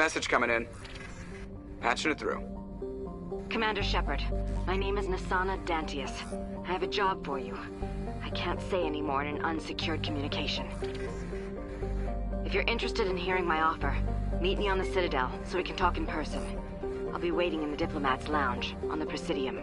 Message coming in. Patching it through. Commander Shepard, my name is Nasana Dantius. I have a job for you. I can't say any more in an unsecured communication. If you're interested in hearing my offer, meet me on the Citadel so we can talk in person. I'll be waiting in the Diplomat's Lounge on the Presidium.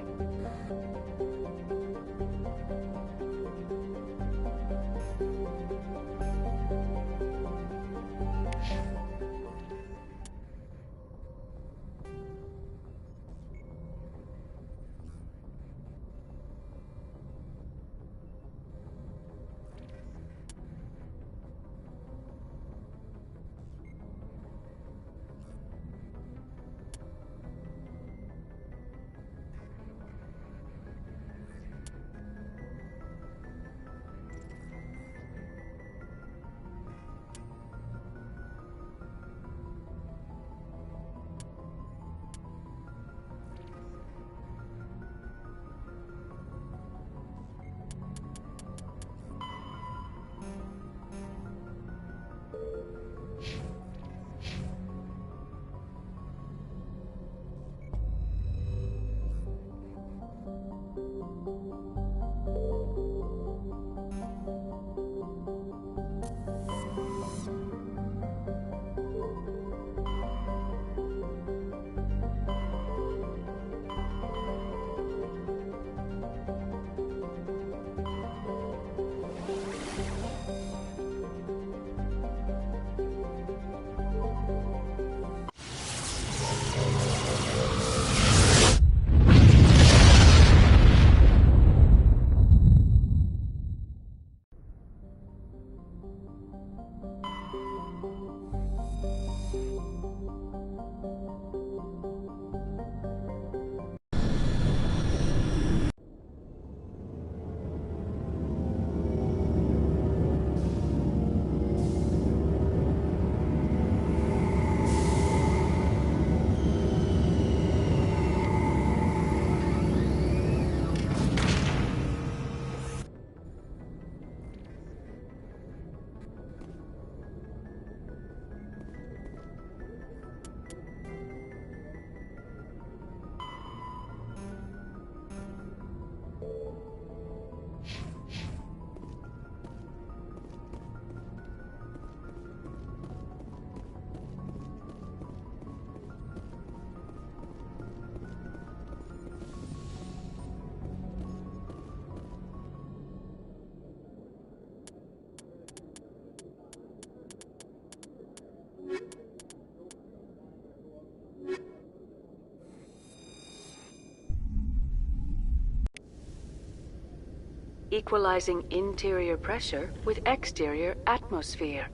Equalizing interior pressure with exterior atmosphere.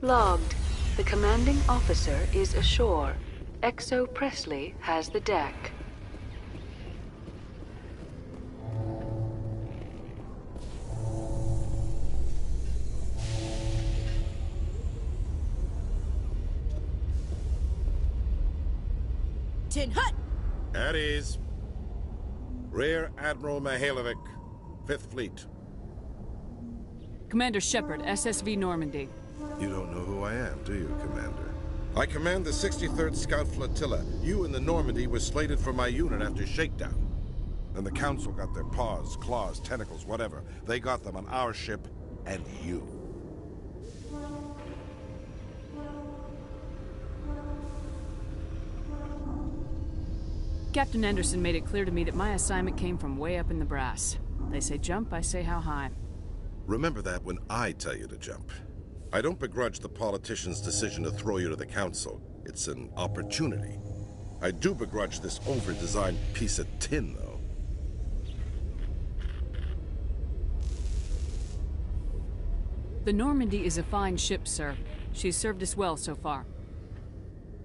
Logged. The commanding officer is ashore. Exo Presley has the deck. Tin Hut! At ease. Rear Admiral Mihailovic, 5th Fleet. Commander Shepard, SSV Normandy. You don't know who I am, do you, Commander? I command the 63rd Scout Flotilla. You and the Normandy were slated for my unit after shakedown. Then the Council got their paws, claws, tentacles, whatever. They got them on our ship, and you. Captain Anderson made it clear to me that my assignment came from way up in the brass. They say jump, I say how high. Remember that when I tell you to jump. I don't begrudge the politician's decision to throw you to the Council. It's an opportunity. I do begrudge this over-designed piece of tin, though. The Normandy is a fine ship, sir. She's served us well so far.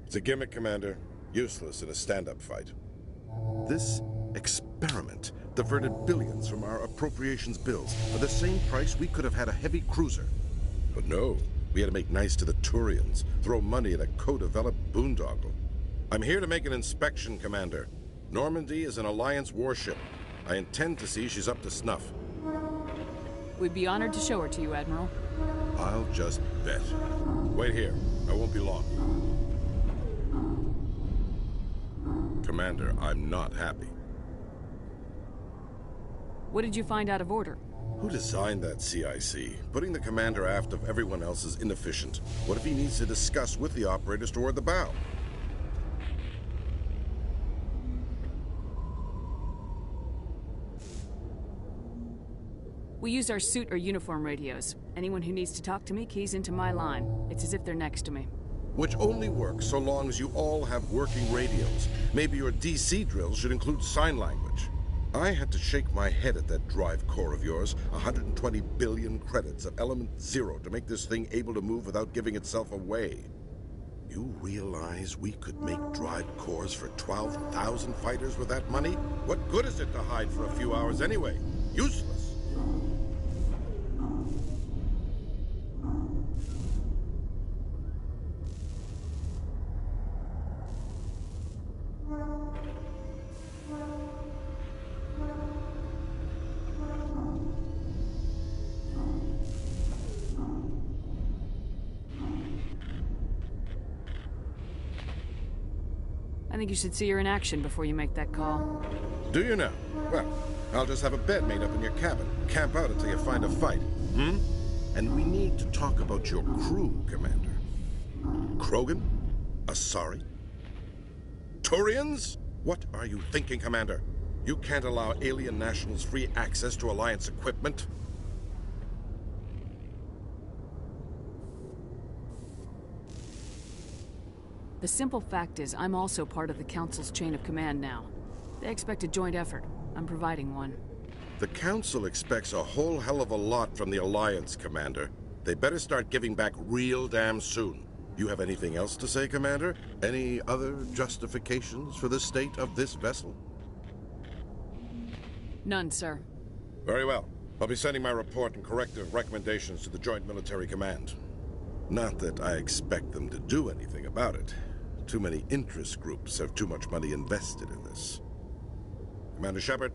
It's a gimmick, Commander. Useless in a stand-up fight. This experiment diverted billions from our appropriations bills. For the same price, we could have had a heavy cruiser. But no, we had to make nice to the Turians, throw money at a co-developed boondoggle. I'm here to make an inspection, Commander. Normandy is an Alliance warship. I intend to see she's up to snuff. We'd be honored to show her to you, Admiral. I'll just bet. Wait here. I won't be long. Commander, I'm not happy. What did you find out of order? Who designed that CIC? Putting the commander aft of everyone else is inefficient. What if he needs to discuss with the operators toward the bow? We use our suit or uniform radios. Anyone who needs to talk to me keys into my line. It's as if they're next to me. Which only works so long as you all have working radios. Maybe your DC drills should include sign language. I had to shake my head at that drive core of yours. 120 billion credits of element 0 to make this thing able to move without giving itself away. You realize we could make drive cores for 12,000 fighters with that money? What good is it to hide for a few hours anyway? Useless. I think you should see her in action before you make that call. Do you now? Well, I'll just have a bed made up in your cabin. Camp out until you find a fight. And we need to talk about your crew, Commander. Krogan? Asari? Turians? What are you thinking, Commander? You can't allow alien nationals free access to Alliance equipment? The simple fact is, I'm also part of the Council's chain of command now. They expect a joint effort. I'm providing one. The Council expects a whole hell of a lot from the Alliance, Commander. They better start giving back real damn soon. You have anything else to say, Commander? Any other justifications for the state of this vessel? None, sir. Very well. I'll be sending my report and corrective recommendations to the Joint Military Command. Not that I expect them to do anything about it. Too many interest groups have too much money invested in this. Commander Shepard?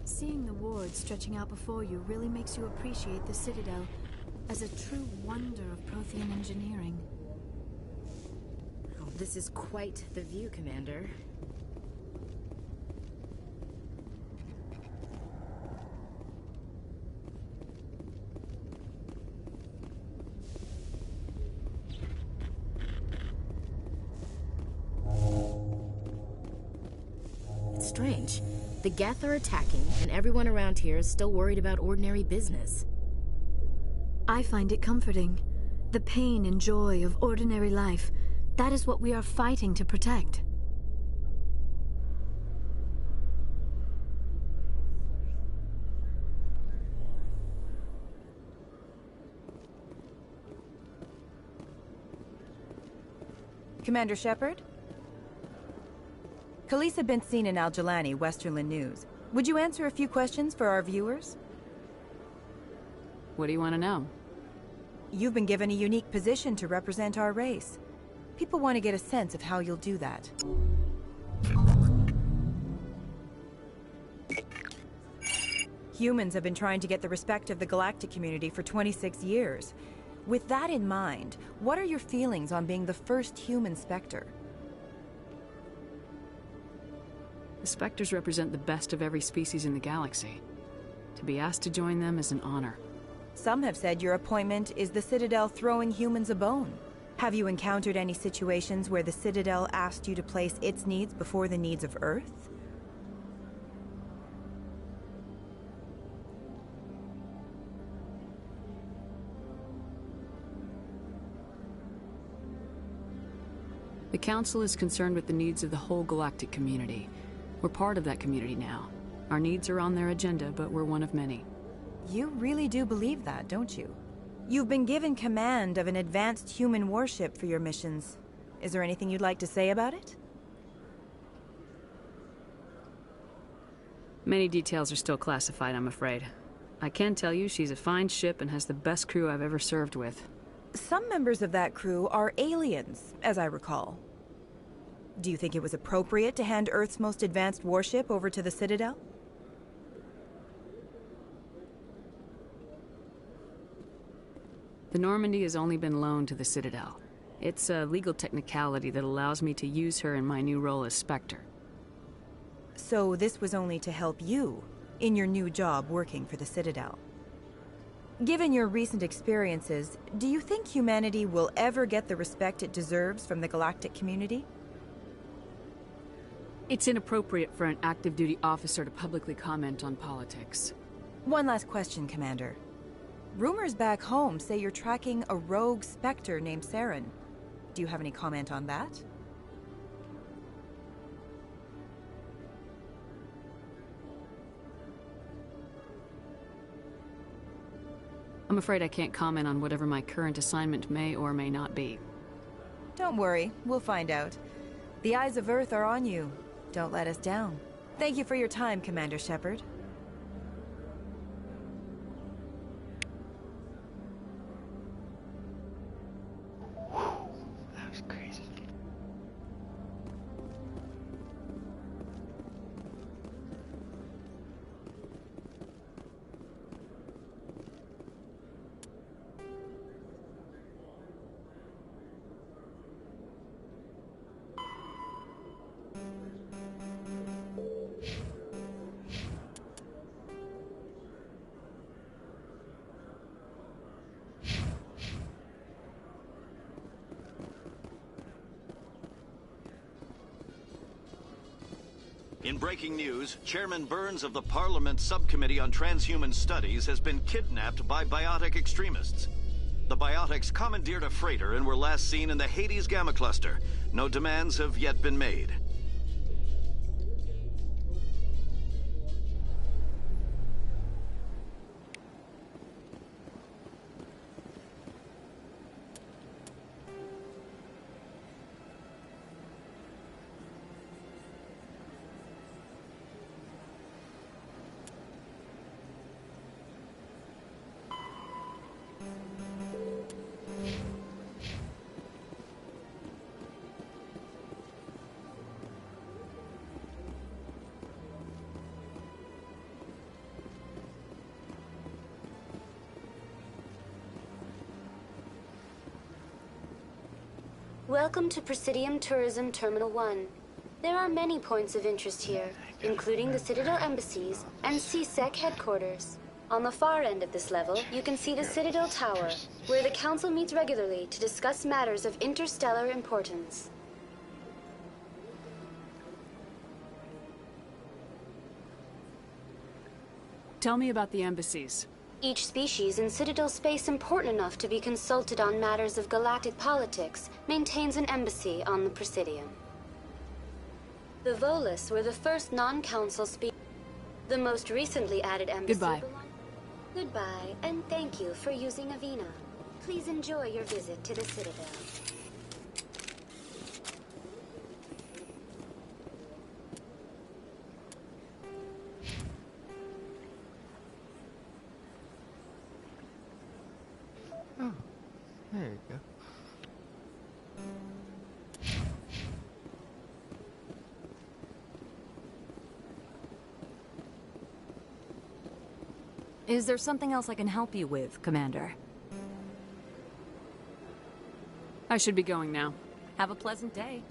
Seeing the wards stretching out before you really makes you appreciate the Citadel as a true wonder of Prothean engineering. Oh, this is quite the view, Commander. It's strange. The Geth are attacking, and everyone around here is still worried about ordinary business. I find it comforting. The pain and joy of ordinary life, that is what we are fighting to protect. Commander Shepard? Khaleesa been seen in Al-Jalani, Westerland News. Would you answer a few questions for our viewers? What do you want to know? You've been given a unique position to represent our race. People want to get a sense of how you'll do that. Humans have been trying to get the respect of the galactic community for 26 years. With that in mind, what are your feelings on being the first human Spectre? The Spectres represent the best of every species in the galaxy. To be asked to join them is an honor. Some have said your appointment is the Citadel throwing humans a bone. Have you encountered any situations where the Citadel asked you to place its needs before the needs of Earth? The Council is concerned with the needs of the whole galactic community. We're part of that community now. Our needs are on their agenda, but we're one of many. You really do believe that, don't you? You've been given command of an advanced human warship for your missions. Is there anything you'd like to say about it? Many details are still classified, I'm afraid. I can tell you she's a fine ship and has the best crew I've ever served with. Some members of that crew are aliens, as I recall. Do you think it was appropriate to hand Earth's most advanced warship over to the Citadel? The Normandy has only been loaned to the Citadel. It's a legal technicality that allows me to use her in my new role as Spectre. So this was only to help you in your new job working for the Citadel. Given your recent experiences, do you think humanity will ever get the respect it deserves from the galactic community? It's inappropriate for an active duty officer to publicly comment on politics. One last question, Commander. Rumors back home say you're tracking a rogue Spectre named Saren. Do you have any comment on that? I'm afraid I can't comment on whatever my current assignment may or may not be. Don't worry, we'll find out. The eyes of Earth are on you. Don't let us down. Thank you for your time, Commander Shepard. That was crazy. In breaking news, Chairman Burns of the Parliament Subcommittee on Transhuman Studies has been kidnapped by biotic extremists. The biotics commandeered a freighter and were last seen in the Hades Gamma Cluster. No demands have yet been made. Welcome to Presidium Tourism Terminal 1. There are many points of interest here, including the Citadel embassies and CSEC headquarters. On the far end of this level, you can see the Citadel Tower, where the Council meets regularly to discuss matters of interstellar importance. Tell me about the embassies. Each species in Citadel space important enough to be consulted on matters of galactic politics maintains an embassy on the Presidium. The Volus were the first non-council species. The most recently added embassy... Goodbye. Goodbye, and thank you for using Avina. Please enjoy your visit to the Citadel. There you go. Is there something else I can help you with, Commander? I should be going now. Have a pleasant day.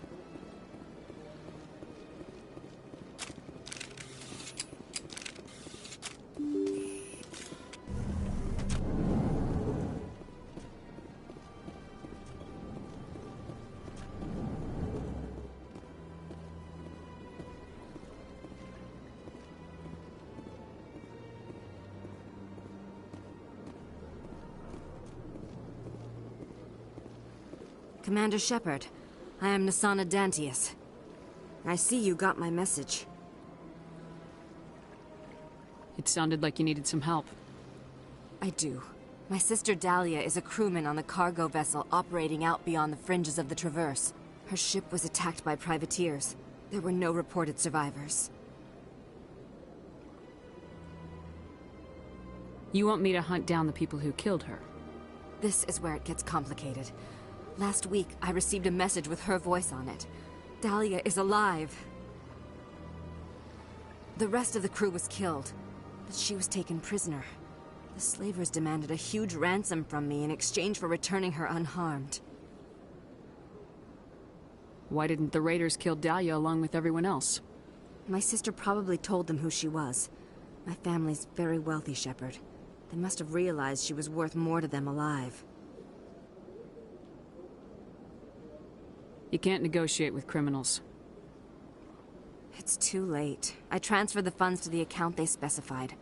Commander Shepard, I am Nasana Dantius. I see you got my message. It sounded like you needed some help. I do. My sister Dahlia is a crewman on the cargo vessel operating out beyond the fringes of the Traverse. Her ship was attacked by privateers. There were no reported survivors. You want me to hunt down the people who killed her? This is where it gets complicated. Last week, I received a message with her voice on it. Dahlia is alive. The rest of the crew was killed, but she was taken prisoner. The slavers demanded a huge ransom from me in exchange for returning her unharmed. Why didn't the raiders kill Dahlia along with everyone else? My sister probably told them who she was. My family's very wealthy, Shepard. They must have realized she was worth more to them alive. You can't negotiate with criminals. It's too late. I transferred the funds to the account they specified.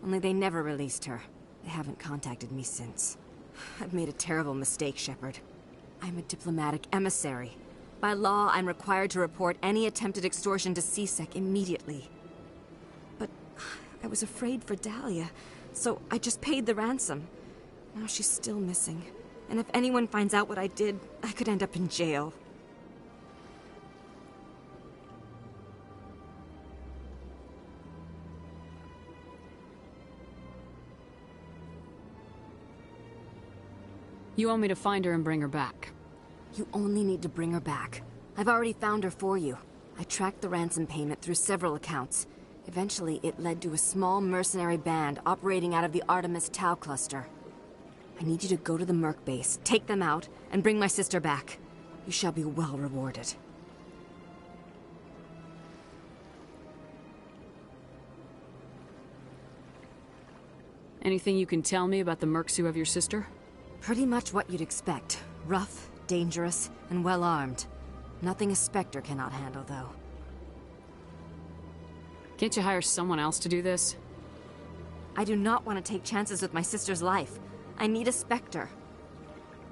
Only they never released her. They haven't contacted me since. I've made a terrible mistake, Shepard. I'm a diplomatic emissary. By law, I'm required to report any attempted extortion to CSEC immediately. But I was afraid for Dahlia, so I just paid the ransom. Now she's still missing. And if anyone finds out what I did, I could end up in jail. You want me to find her and bring her back? You only need to bring her back. I've already found her for you. I tracked the ransom payment through several accounts. Eventually, it led to a small mercenary band operating out of the Artemis Tau cluster. I need you to go to the Merc base, take them out, and bring my sister back. You shall be well rewarded. Anything you can tell me about the mercs who have your sister? Pretty much what you'd expect. Rough, dangerous, and well-armed. Nothing a Spectre cannot handle, though. Can't you hire someone else to do this? I do not want to take chances with my sister's life. I need a Spectre.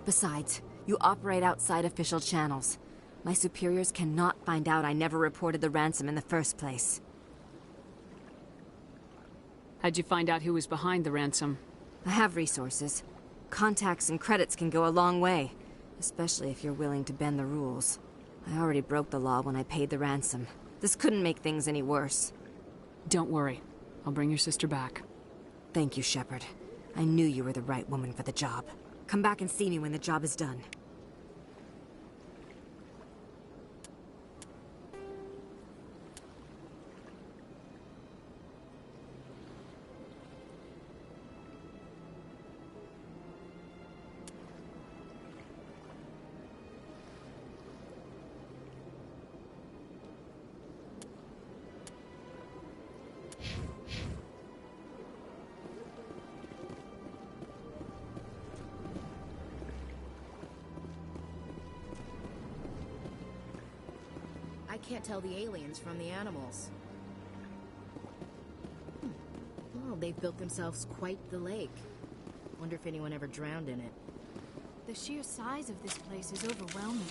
Besides, you operate outside official channels. My superiors cannot find out I never reported the ransom in the first place. How'd you find out who was behind the ransom? I have resources. Contacts and credits can go a long way, especially if you're willing to bend the rules. I already broke the law when I paid the ransom. This couldn't make things any worse. Don't worry. I'll bring your sister back. Thank you, Shepard. I knew you were the right woman for the job. Come back and see me when the job is done. I can't tell the aliens from the animals. Well, they've built themselves quite the lake. Wonder if anyone ever drowned in it. The sheer size of this place is overwhelming.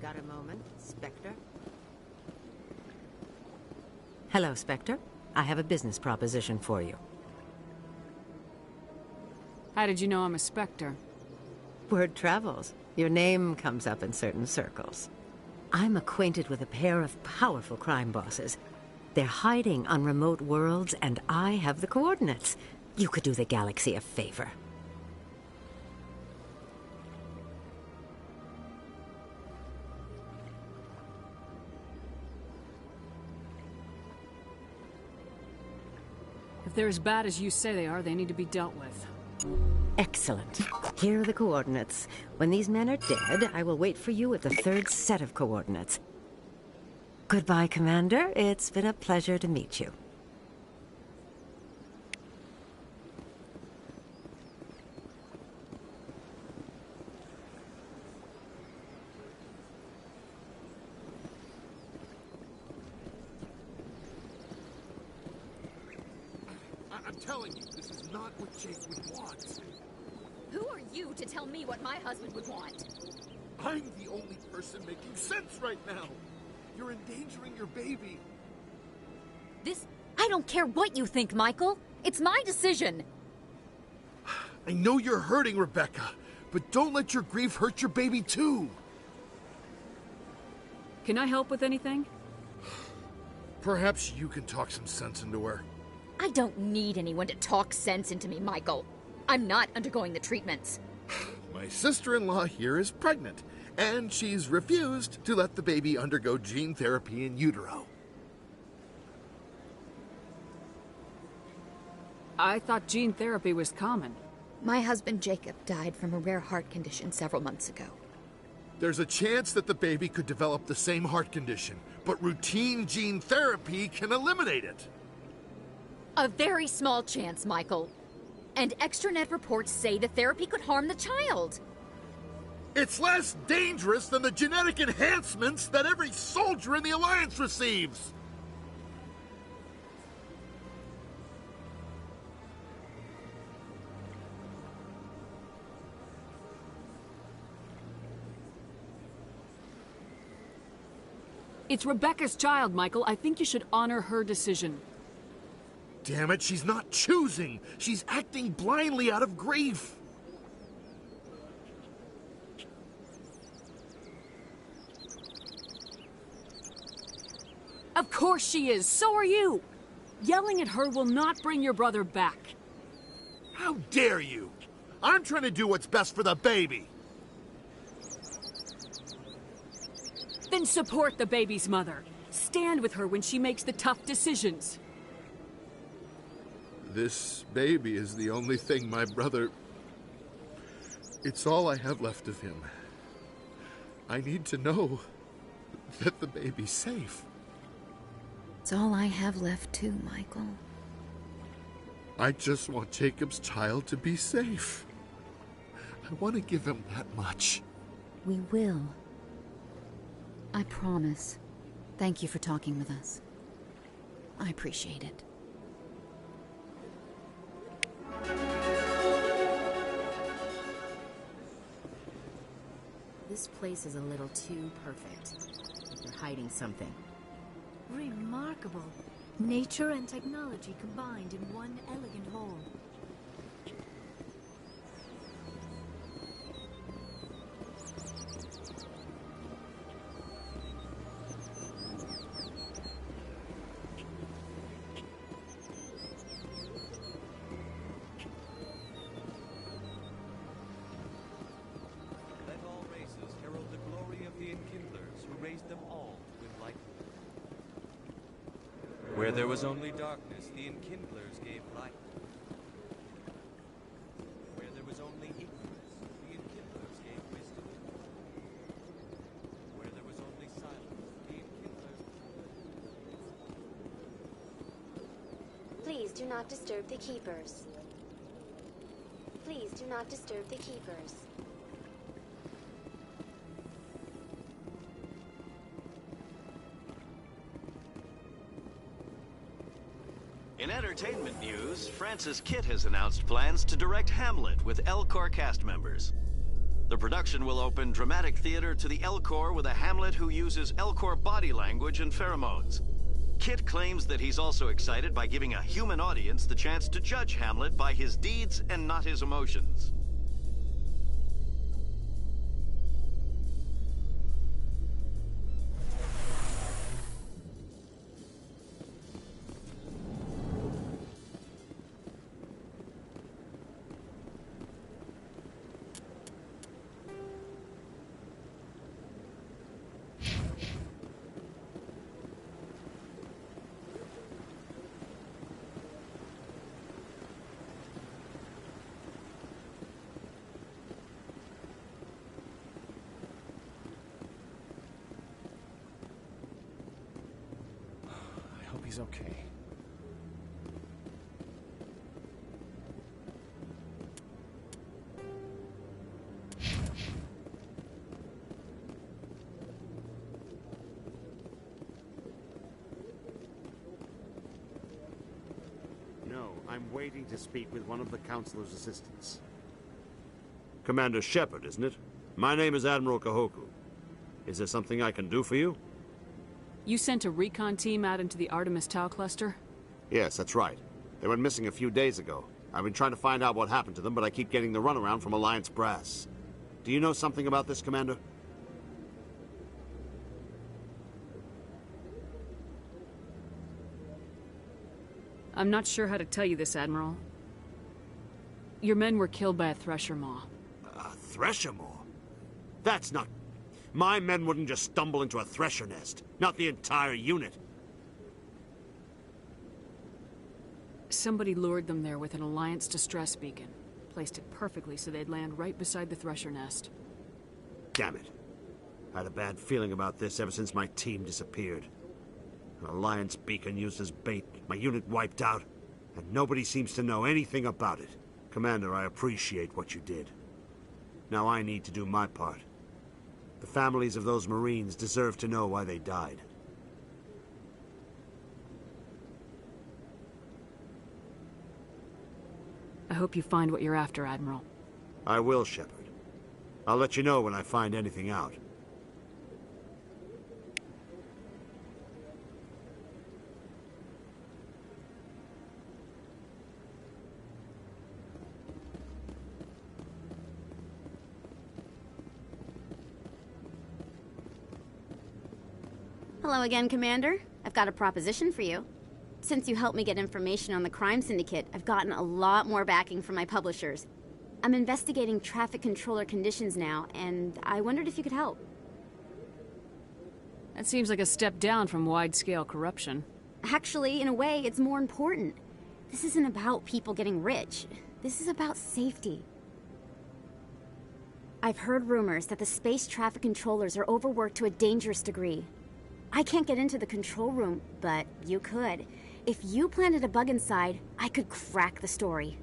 Got a moment, Spectre? Hello, Spectre. I have a business proposition for you. How did you know I'm a Spectre? Word travels. Your name comes up in certain circles. I'm acquainted with a pair of powerful crime bosses. They're hiding on remote worlds, and I have the coordinates. You could do the galaxy a favor. If they're as bad as you say they are, they need to be dealt with. Excellent. Here are the coordinates. When these men are dead, I will wait for you at the third set of coordinates. Goodbye, Commander. It's been a pleasure to meet you. I'm telling you, this is not what Jake would want. Who are you to tell me what my husband would want? I'm the only person making sense right now. You're endangering your baby. I don't care what you think, Michael. It's my decision. I know you're hurting, Rebecca, but don't let your grief hurt your baby too. Can I help with anything? Perhaps you can talk some sense into her. I don't need anyone to talk sense into me, Michael. I'm not undergoing the treatments. My sister-in-law here is pregnant, and she's refused to let the baby undergo gene therapy in utero. I thought gene therapy was common. My husband Jacob died from a rare heart condition several months ago. There's a chance that the baby could develop the same heart condition, but routine gene therapy can eliminate it. A very small chance, Michael. And extranet reports say the therapy could harm the child. It's less dangerous than the genetic enhancements that every soldier in the Alliance receives. It's Rebecca's child, Michael. I think you should honor her decision. Damn it, she's not choosing. She's acting blindly out of grief. Of course she is. So are you. Yelling at her will not bring your brother back. How dare you? I'm trying to do what's best for the baby. Then support the baby's mother. Stand with her when she makes the tough decisions. This baby is the only thing my brother... It's all I have left of him. I need to know that the baby's safe. It's all I have left too, Michael. I just want Jacob's child to be safe. I want to give him that much. We will. I promise. Thank you for talking with us. I appreciate it. This place is a little too perfect. They're hiding something. Remarkable. Nature and technology combined in one elegant whole. Let all races herald the glory of the Enkindlers who raised them all with light. Where there was only darkness, the Enkindlers gave light. Where there was only ignorance, the Enkindlers gave wisdom. Where there was only silence, the Enkindlers... Please do not disturb the Keepers. Please do not disturb the Keepers. In entertainment news, Francis Kitt has announced plans to direct Hamlet with Elcor cast members. The production will open dramatic theater to the Elcor with a Hamlet who uses Elcor body language and pheromones. Kit claims that he's also excited by giving a human audience the chance to judge Hamlet by his deeds and not his emotions. He's okay. No, I'm waiting to speak with one of the Councilor's assistants. Commander Shepard, isn't it? My name is Admiral Kahoku. Is there something I can do for you? You sent a recon team out into the Artemis Tau cluster? Yes, that's right. They went missing a few days ago. I've been trying to find out what happened to them, but I keep getting the runaround from Alliance brass. Do you know something about this, Commander? I'm not sure how to tell you this, Admiral. Your men were killed by a Thresher Maw. A Thresher Maw? That's not... My men wouldn't just stumble into a Thresher nest. Not the entire unit. Somebody lured them there with an Alliance distress beacon. Placed it perfectly so they'd land right beside the Thresher nest. Damn it. I had a bad feeling about this ever since my team disappeared. An Alliance beacon used as bait, my unit wiped out, and nobody seems to know anything about it. Commander, I appreciate what you did. Now I need to do my part. The families of those Marines deserve to know why they died. I hope you find what you're after, Admiral. I will, Shepard. I'll let you know when I find anything out. Hello again, Commander. I've got a proposition for you. Since you helped me get information on the crime syndicate, I've gotten a lot more backing from my publishers. I'm investigating traffic controller conditions now, and I wondered if you could help. That seems like a step down from wide-scale corruption. Actually, in a way, it's more important. This isn't about people getting rich. This is about safety. I've heard rumors that the space traffic controllers are overworked to a dangerous degree. I can't get into the control room, but you could. If you planted a bug inside, I could crack the story.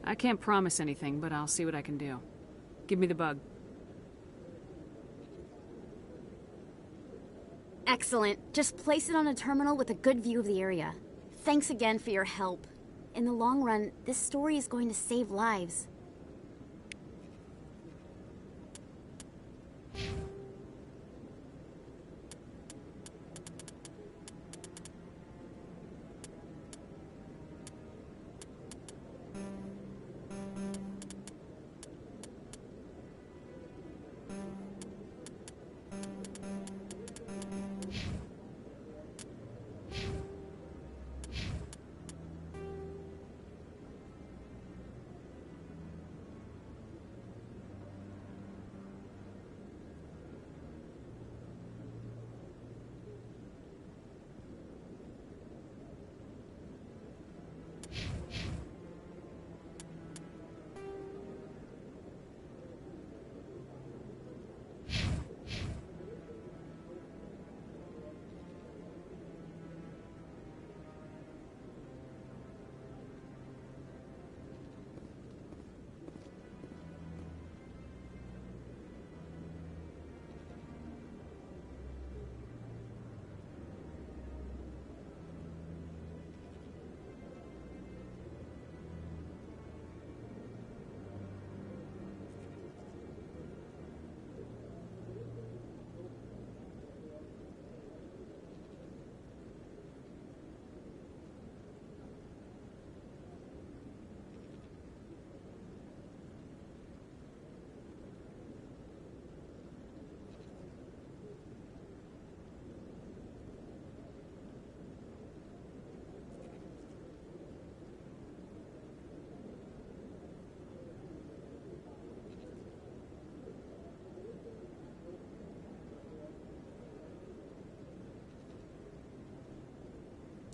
I can't promise anything, but I'll see what I can do. Give me the bug. Excellent. Just place it on a terminal with a good view of the area. Thanks again for your help. In the long run, this story is going to save lives.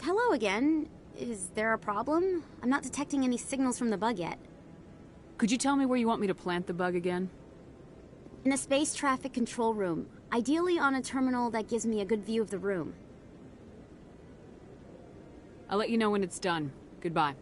hello again. Is there a problem? I'm not detecting any signals from the bug yet. Could you tell me where you want me to plant the bug again? In the space traffic control room. Ideally on a terminal that gives me a good view of the room. I'll let you know when it's done. Goodbye.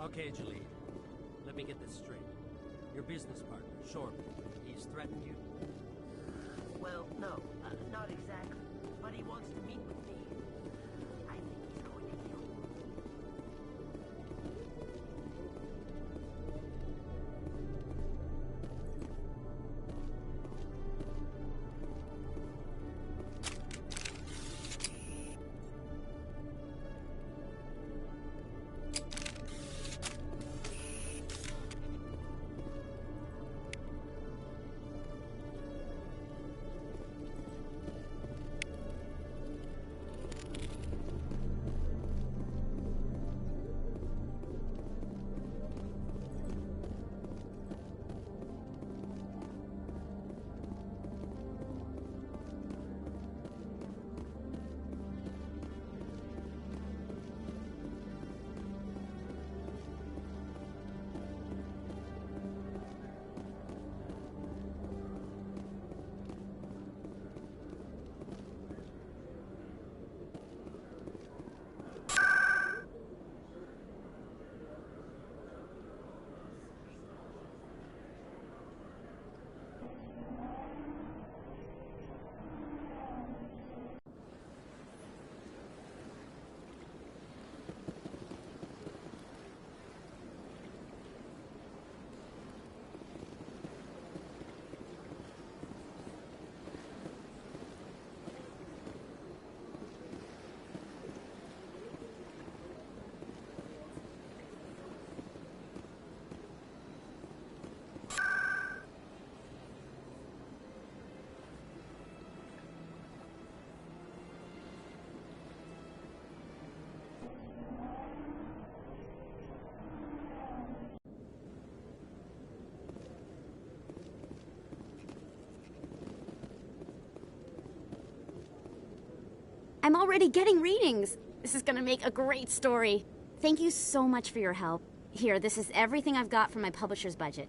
Okay, Julie. Let me get this straight. Your business partner, Shepard, he's threatened you? Well, no, not exactly. But he wants to meet with me. I think he's going to kill me. I'm already getting readings. This is gonna make a great story. Thank you so much for your help. Here, this is everything I've got from my publisher's budget.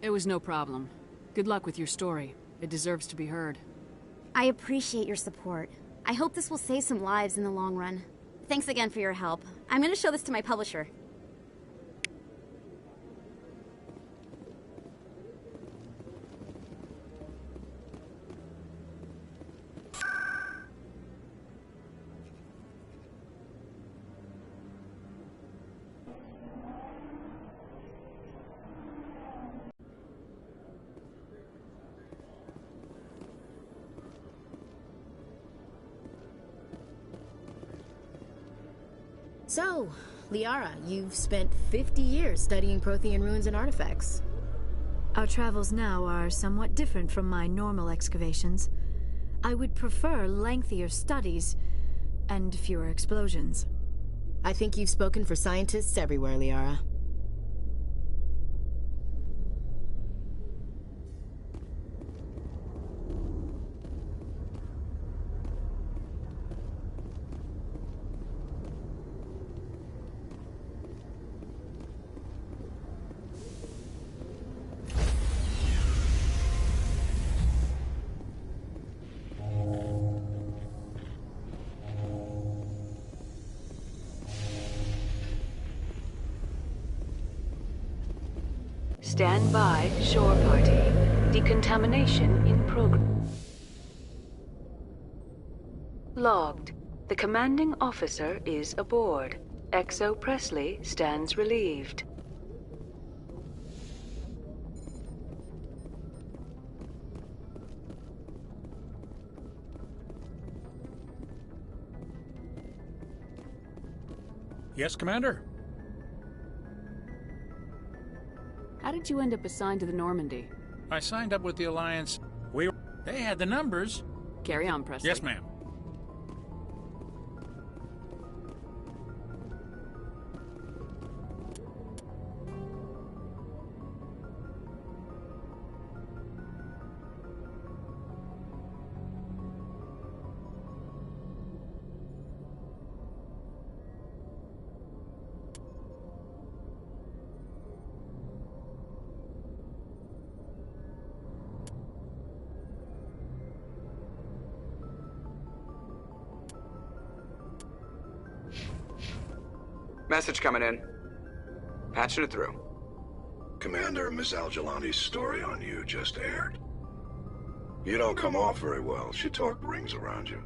It was no problem. Good luck with your story. It deserves to be heard. I appreciate your support. I hope this will save some lives in the long run. Thanks again for your help. I'm gonna show this to my publisher. So, Liara, you've spent 50 years studying Prothean ruins and artifacts. Our travels now are somewhat different from my normal excavations. I would prefer lengthier studies and fewer explosions. I think you've spoken for scientists everywhere, Liara. Stand by, shore party. Decontamination in progress. Logged. The commanding officer is aboard. Exo Presley stands relieved. Yes, Commander? How did you end up assigned to the Normandy? I signed up with the Alliance. They had the numbers. Carry on, Presley. Yes, ma'am. Message coming in. Patching it through. Commander, Miss Al-Jalani's story on you just aired. You don't come off very well. She talked rings around you.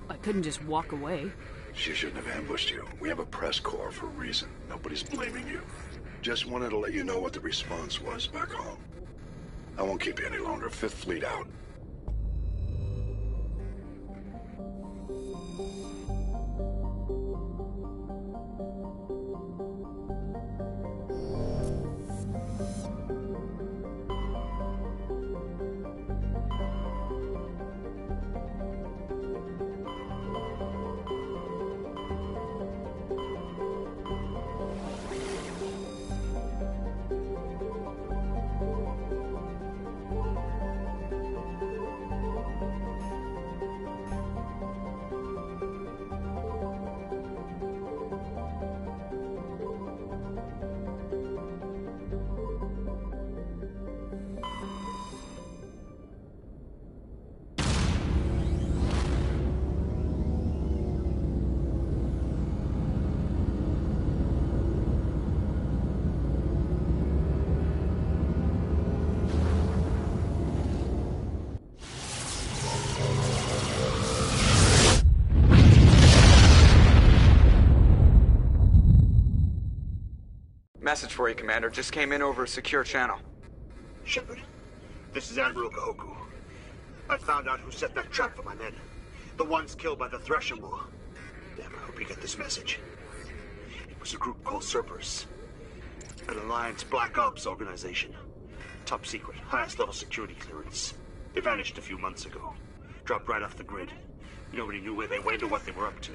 I couldn't just walk away. She shouldn't have ambushed you. We have a press corps for a reason. Nobody's blaming you. Just wanted to let you know what the response was back home. I won't keep you any longer. Fifth Fleet out. Message for you, Commander. Just came in over a secure channel. Shepard, this is Admiral Kahoku. I found out who set that trap for my men. The ones killed by the Thresher War. Damn, I hope you get this message. It was a group called Cerberus. An Alliance Black Ops organization. Top secret, highest level security clearance. They vanished a few months ago. Dropped right off the grid. Nobody knew where they went or what they were up to.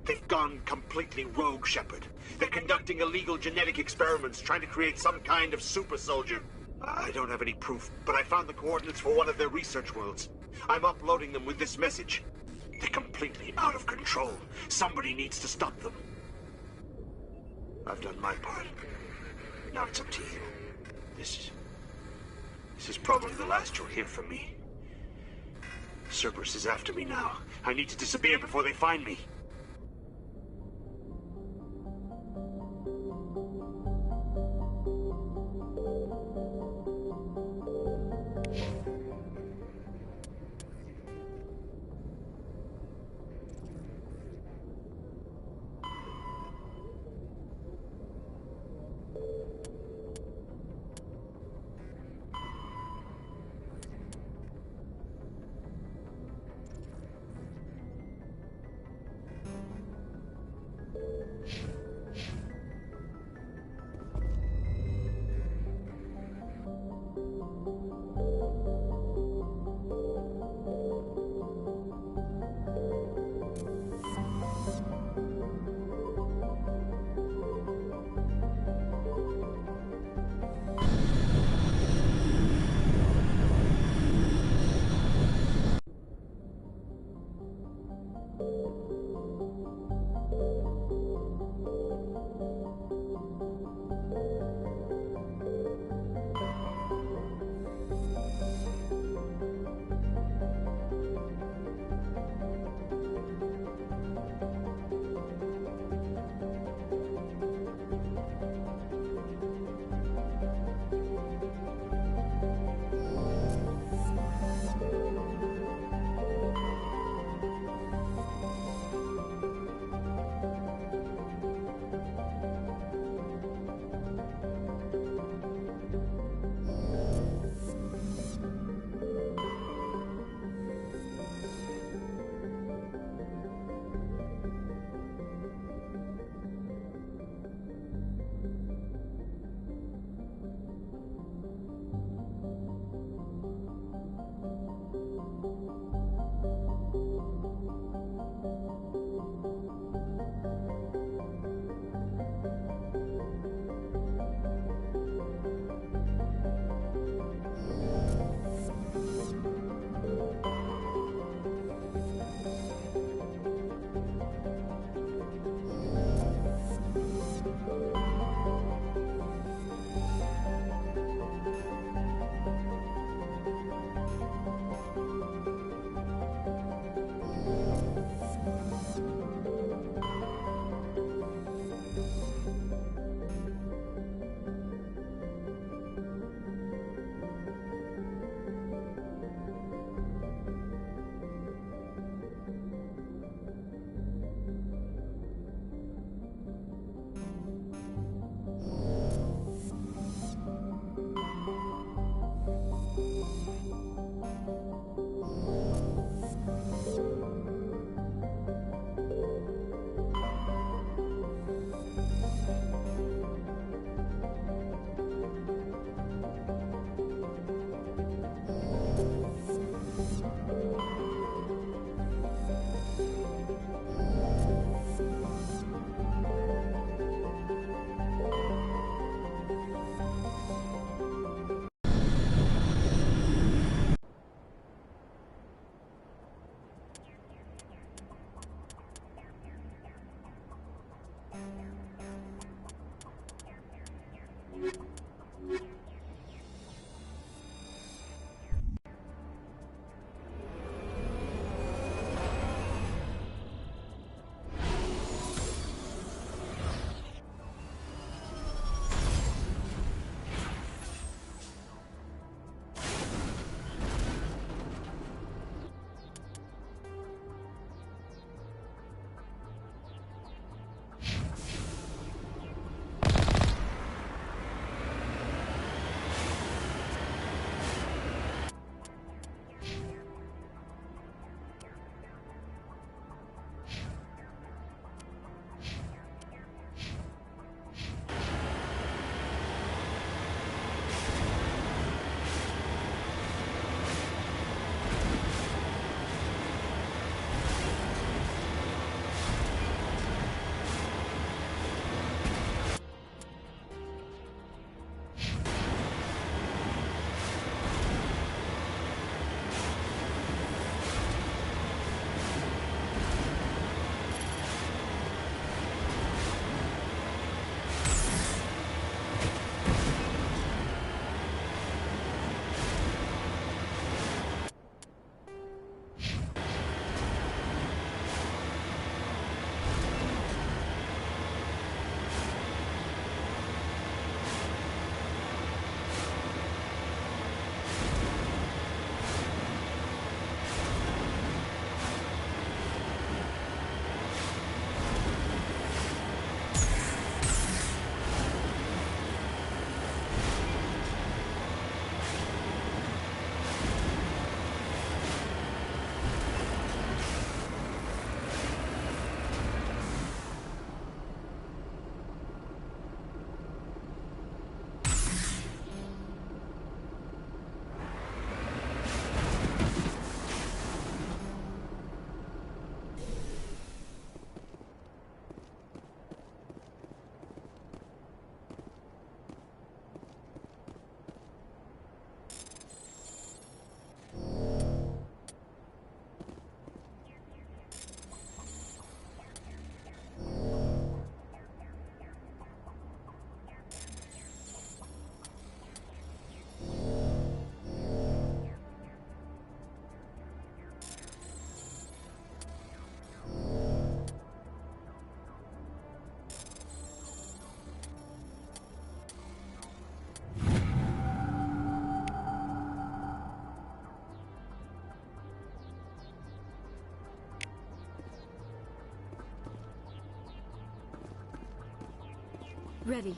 They've gone completely rogue, Shepard. They're conducting illegal genetic experiments, trying to create some kind of super soldier. I don't have any proof, but I found the coordinates for one of their research worlds. I'm uploading them with this message. They're completely out of control. Somebody needs to stop them. I've done my part. Now it's up to you. This is probably the last you'll hear from me. Cerberus is after me now. I need to disappear before they find me. Ready.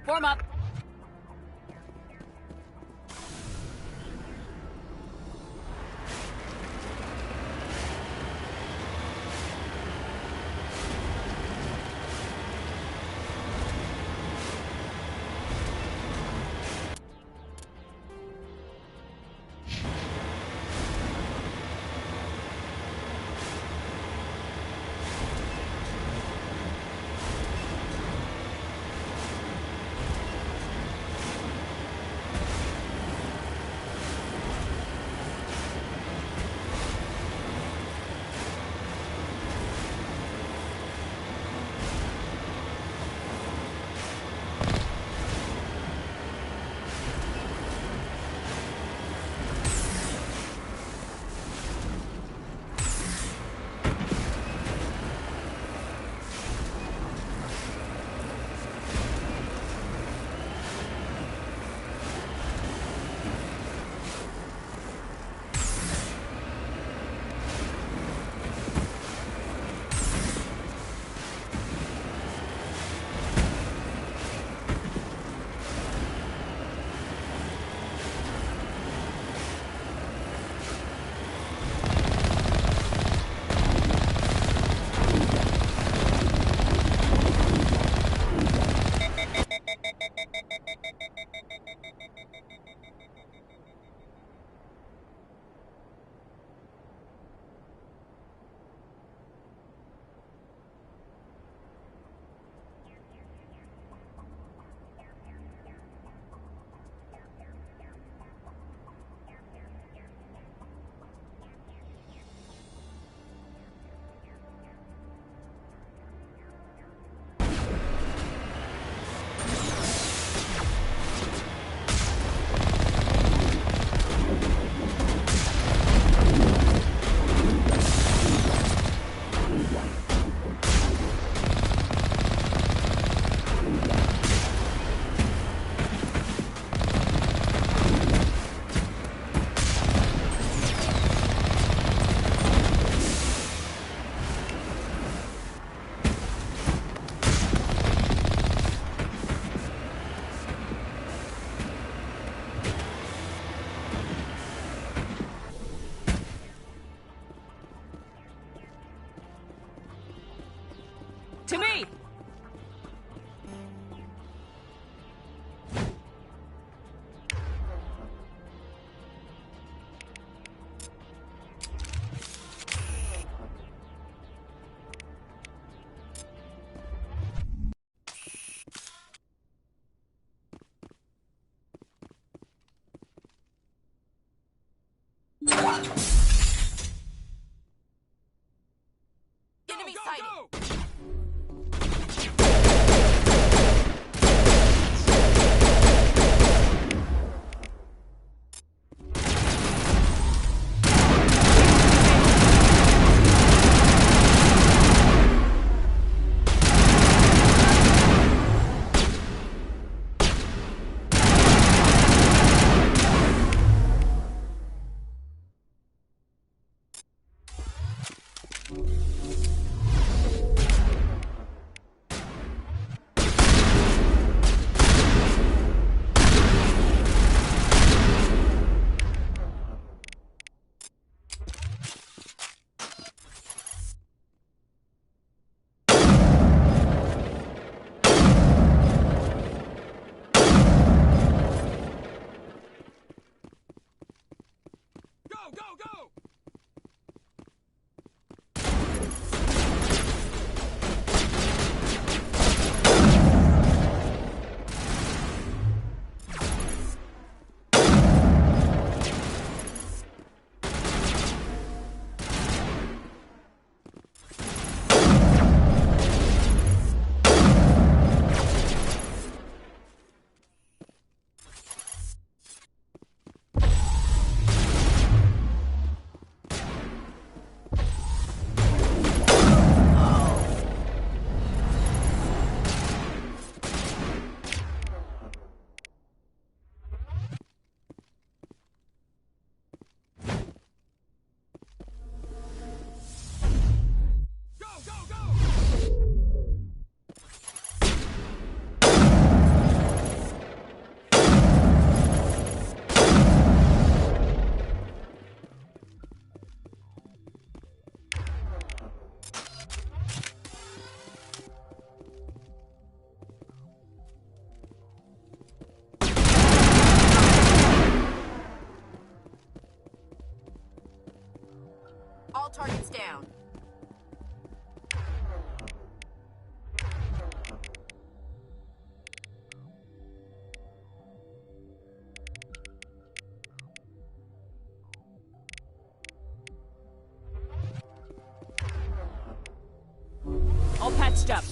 Form up. Enemy sighted! All targets down. All patched up.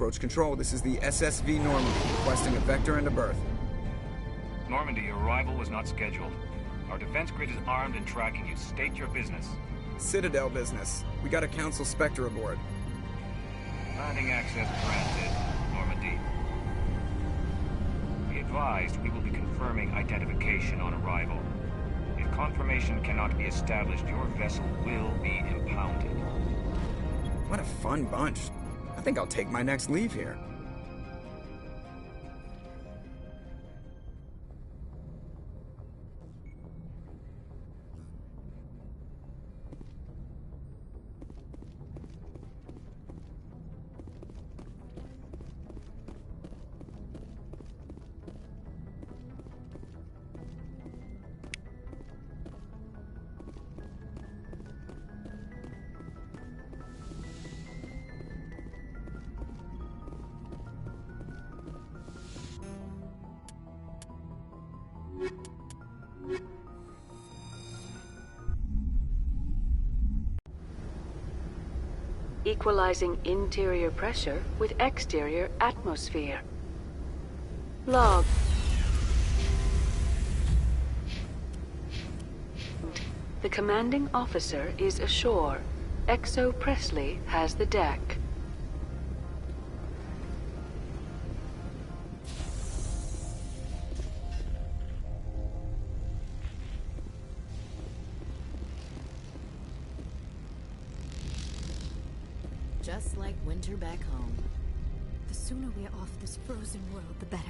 Approach control, this is the SSV Normandy, requesting a vector and a berth. Normandy, your arrival was not scheduled. Our defense grid is armed and tracking you. State your business. Citadel business. We got a Council Spectre aboard. Landing access granted, Normandy. Be advised, we will be confirming identification on arrival. If confirmation cannot be established, your vessel will be impounded. What a fun bunch. I think I'll take my next leave here. Equalizing interior pressure with exterior atmosphere. Log. The commanding officer is ashore. Exo Presley has the deck. Just like winter back home. The sooner we're off this frozen world, the better.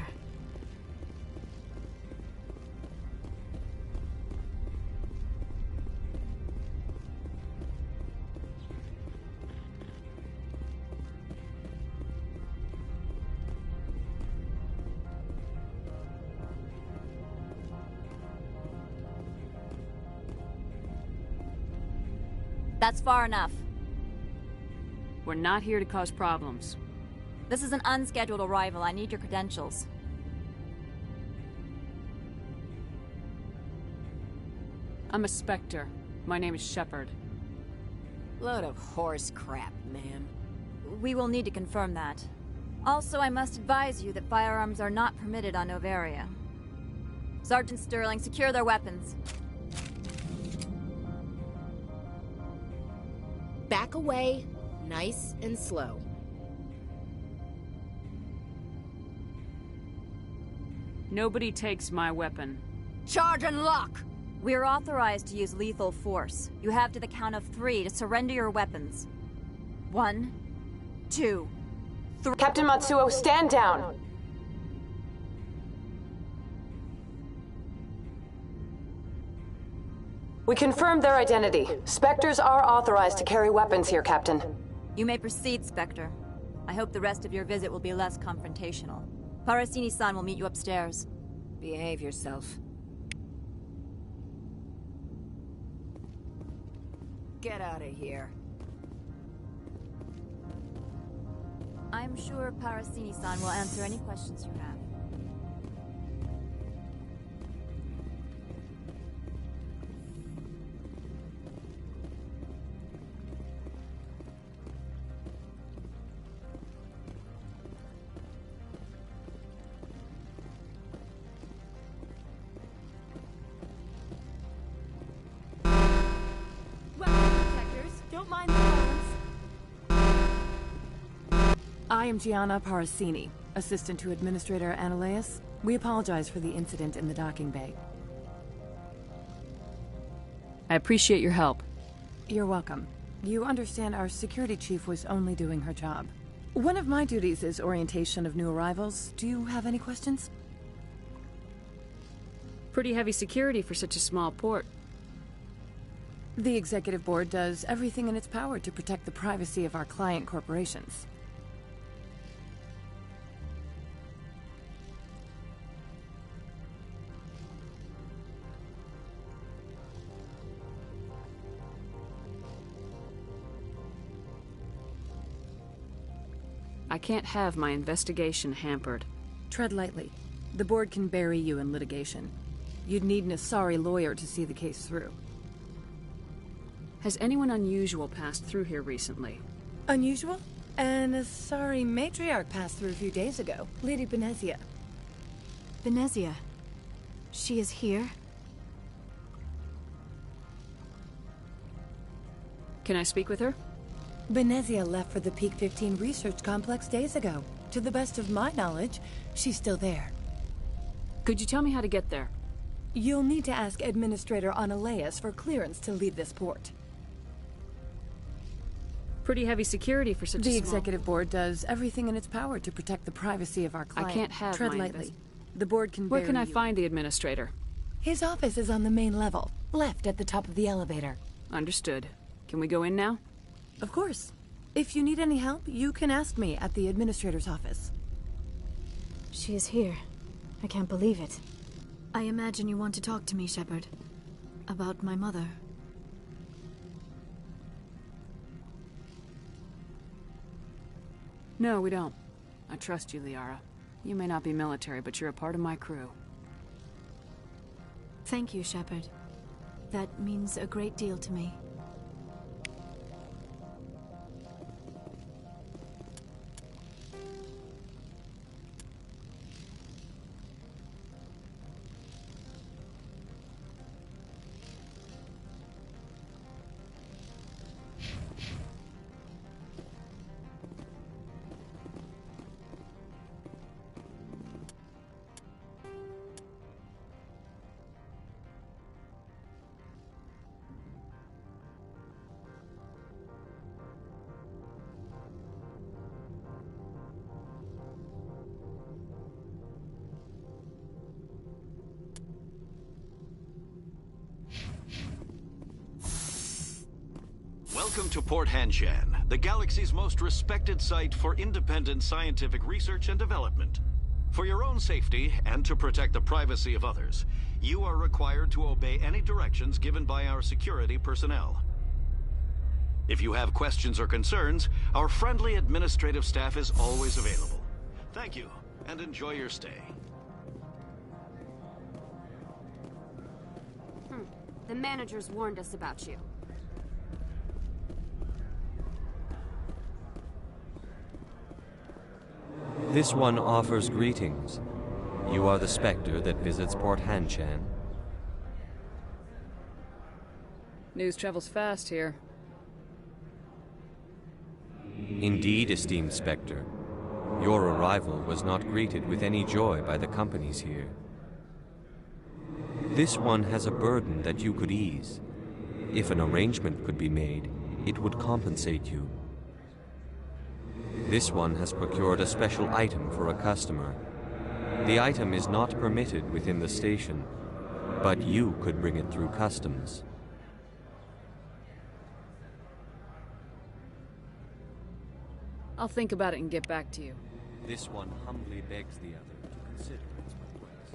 That's far enough. We're not here to cause problems. This is an unscheduled arrival. I need your credentials. I'm a Spectre. My name is Shepard. Load of horse crap, ma'am. We will need to confirm that. Also, I must advise you that firearms are not permitted on Novaria. Sergeant Sterling, secure their weapons. Back away, nice and slow. Nobody takes my weapon. Charge and lock! We're authorized to use lethal force. You have to the count of 3 to surrender your weapons. 1, 2, 3. Captain Matsuo, stand down! We confirmed their identity. Spectres are authorized to carry weapons here, Captain. You may proceed, Spectre. I hope the rest of your visit will be less confrontational. Parasini-san will meet you upstairs. Behave yourself. Get out of here. I'm sure Parasini-san will answer any questions you have. I am Gianna Parasini, assistant to Administrator Ananias. We apologize for the incident in the docking bay. I appreciate your help. You're welcome. You understand our security chief was only doing her job. One of my duties is orientation of new arrivals. Do you have any questions? Pretty heavy security for such a small port. The executive board does everything in its power to protect the privacy of our client corporations. I can't have my investigation hampered. Tread lightly. The board can bury you in litigation. You'd need an Asari lawyer to see the case through. Has anyone unusual passed through here recently? Unusual? And a sorry matriarch passed through a few days ago. Lady Benezia. Benezia. She is here? Can I speak with her? Benezia left for the Peak 15 research complex days ago. To the best of my knowledge, she's still there. Could you tell me how to get there? You'll need to ask Administrator Analeas for clearance to leave this port. Pretty heavy security for such a The small... Executive Board does everything in its power to protect the privacy of our client. I can't have Tread my lightly. The board can Where bury can I you. find the Administrator? His office is on the main level, left at the top of the elevator. Understood. Can we go in now? Of course. If you need any help, you can ask me at the Administrator's office. She is here. I can't believe it. I imagine you want to talk to me, Shepard. About my mother. No, we don't. I trust you, Liara. You may not be military, but you're a part of my crew. Thank you, Shepard. That means a great deal to me. Welcome to Port Hanshan, the galaxy's most respected site for independent scientific research and development. For your own safety and to protect the privacy of others, you are required to obey any directions given by our security personnel. If you have questions or concerns, our friendly administrative staff is always available. Thank you, and enjoy your stay. The managers warned us about you. This one offers greetings. You are the Spectre that visits Port Hanshan. News travels fast here. Indeed, esteemed Spectre. Your arrival was not greeted with any joy by the companies here. This one has a burden that you could ease. If an arrangement could be made, it would compensate you. This one has procured a special item for a customer. The item is not permitted within the station, but you could bring it through customs. I'll think about it and get back to you. This one humbly begs the other to consider its request.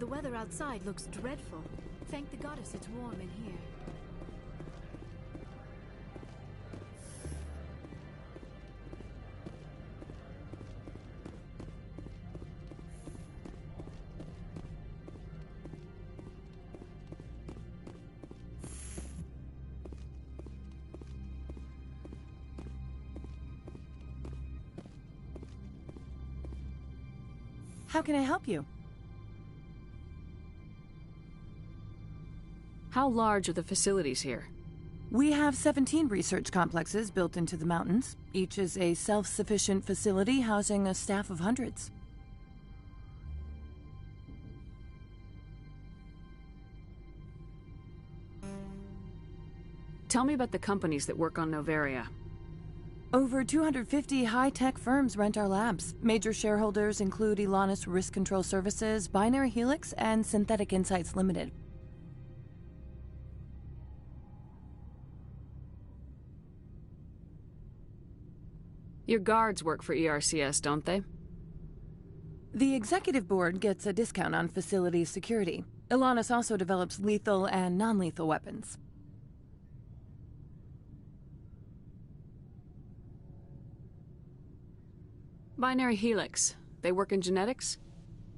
The weather outside looks dreadful. Thank the goddess it's warm in here. How can I help you? How large are the facilities here? We have 17 research complexes built into the mountains. Each is a self-sufficient facility housing a staff of hundreds. Tell me about the companies that work on Noveria. Over 250 high-tech firms rent our labs. Major shareholders include Elanus Risk Control Services, Binary Helix, and Synthetic Insights Limited. Your guards work for ERCS, don't they? The executive board gets a discount on facility security. Ilanis also develops lethal and non-lethal weapons. Binary Helix. They work in genetics?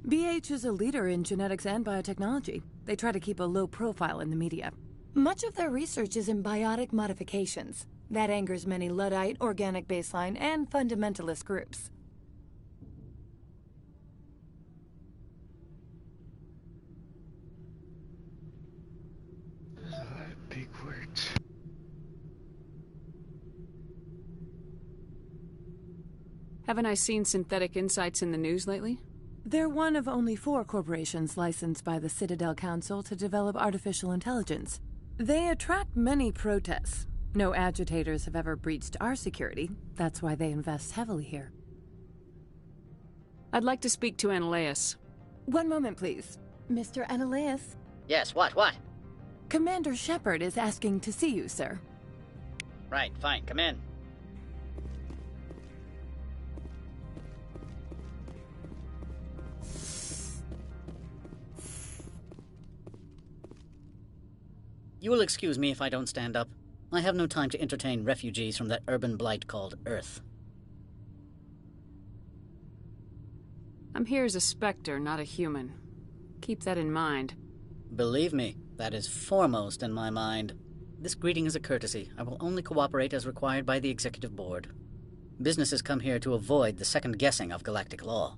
BH is a leader in genetics and biotechnology. They try to keep a low profile in the media. Much of their research is in biotic modifications. That angers many Luddite, organic baseline, and fundamentalist groups. Big words. Haven't I seen Synthetic Insights in the news lately? They're one of only 4 corporations licensed by the Citadel Council to develop artificial intelligence. They attract many protests. No agitators have ever breached our security. That's why they invest heavily here. I'd like to speak to Analeas. One moment, please. Mr. Analeas? Yes, what? Commander Shepard is asking to see you, sir. Right, fine, come in. You will excuse me if I don't stand up. I have no time to entertain refugees from that urban blight called Earth. I'm here as a Spectre, not a human. Keep that in mind. Believe me, that is foremost in my mind. This greeting is a courtesy. I will only cooperate as required by the Executive Board. Businesses come here to avoid the second guessing of galactic law.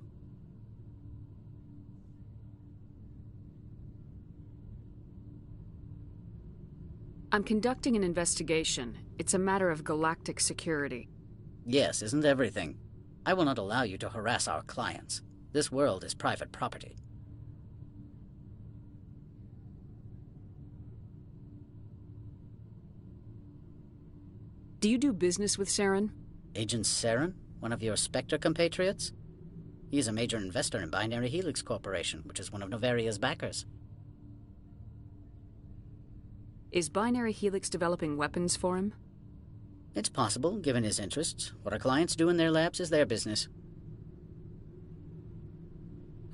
I'm conducting an investigation. It's a matter of galactic security. Yes, isn't everything? I will not allow you to harass our clients. This world is private property. Do you do business with Saren? Agent Saren? One of your Spectre compatriots? He is a major investor in Binary Helix Corporation, which is one of Novaria's backers. Is Binary Helix developing weapons for him? It's possible, given his interests. What our clients do in their labs is their business.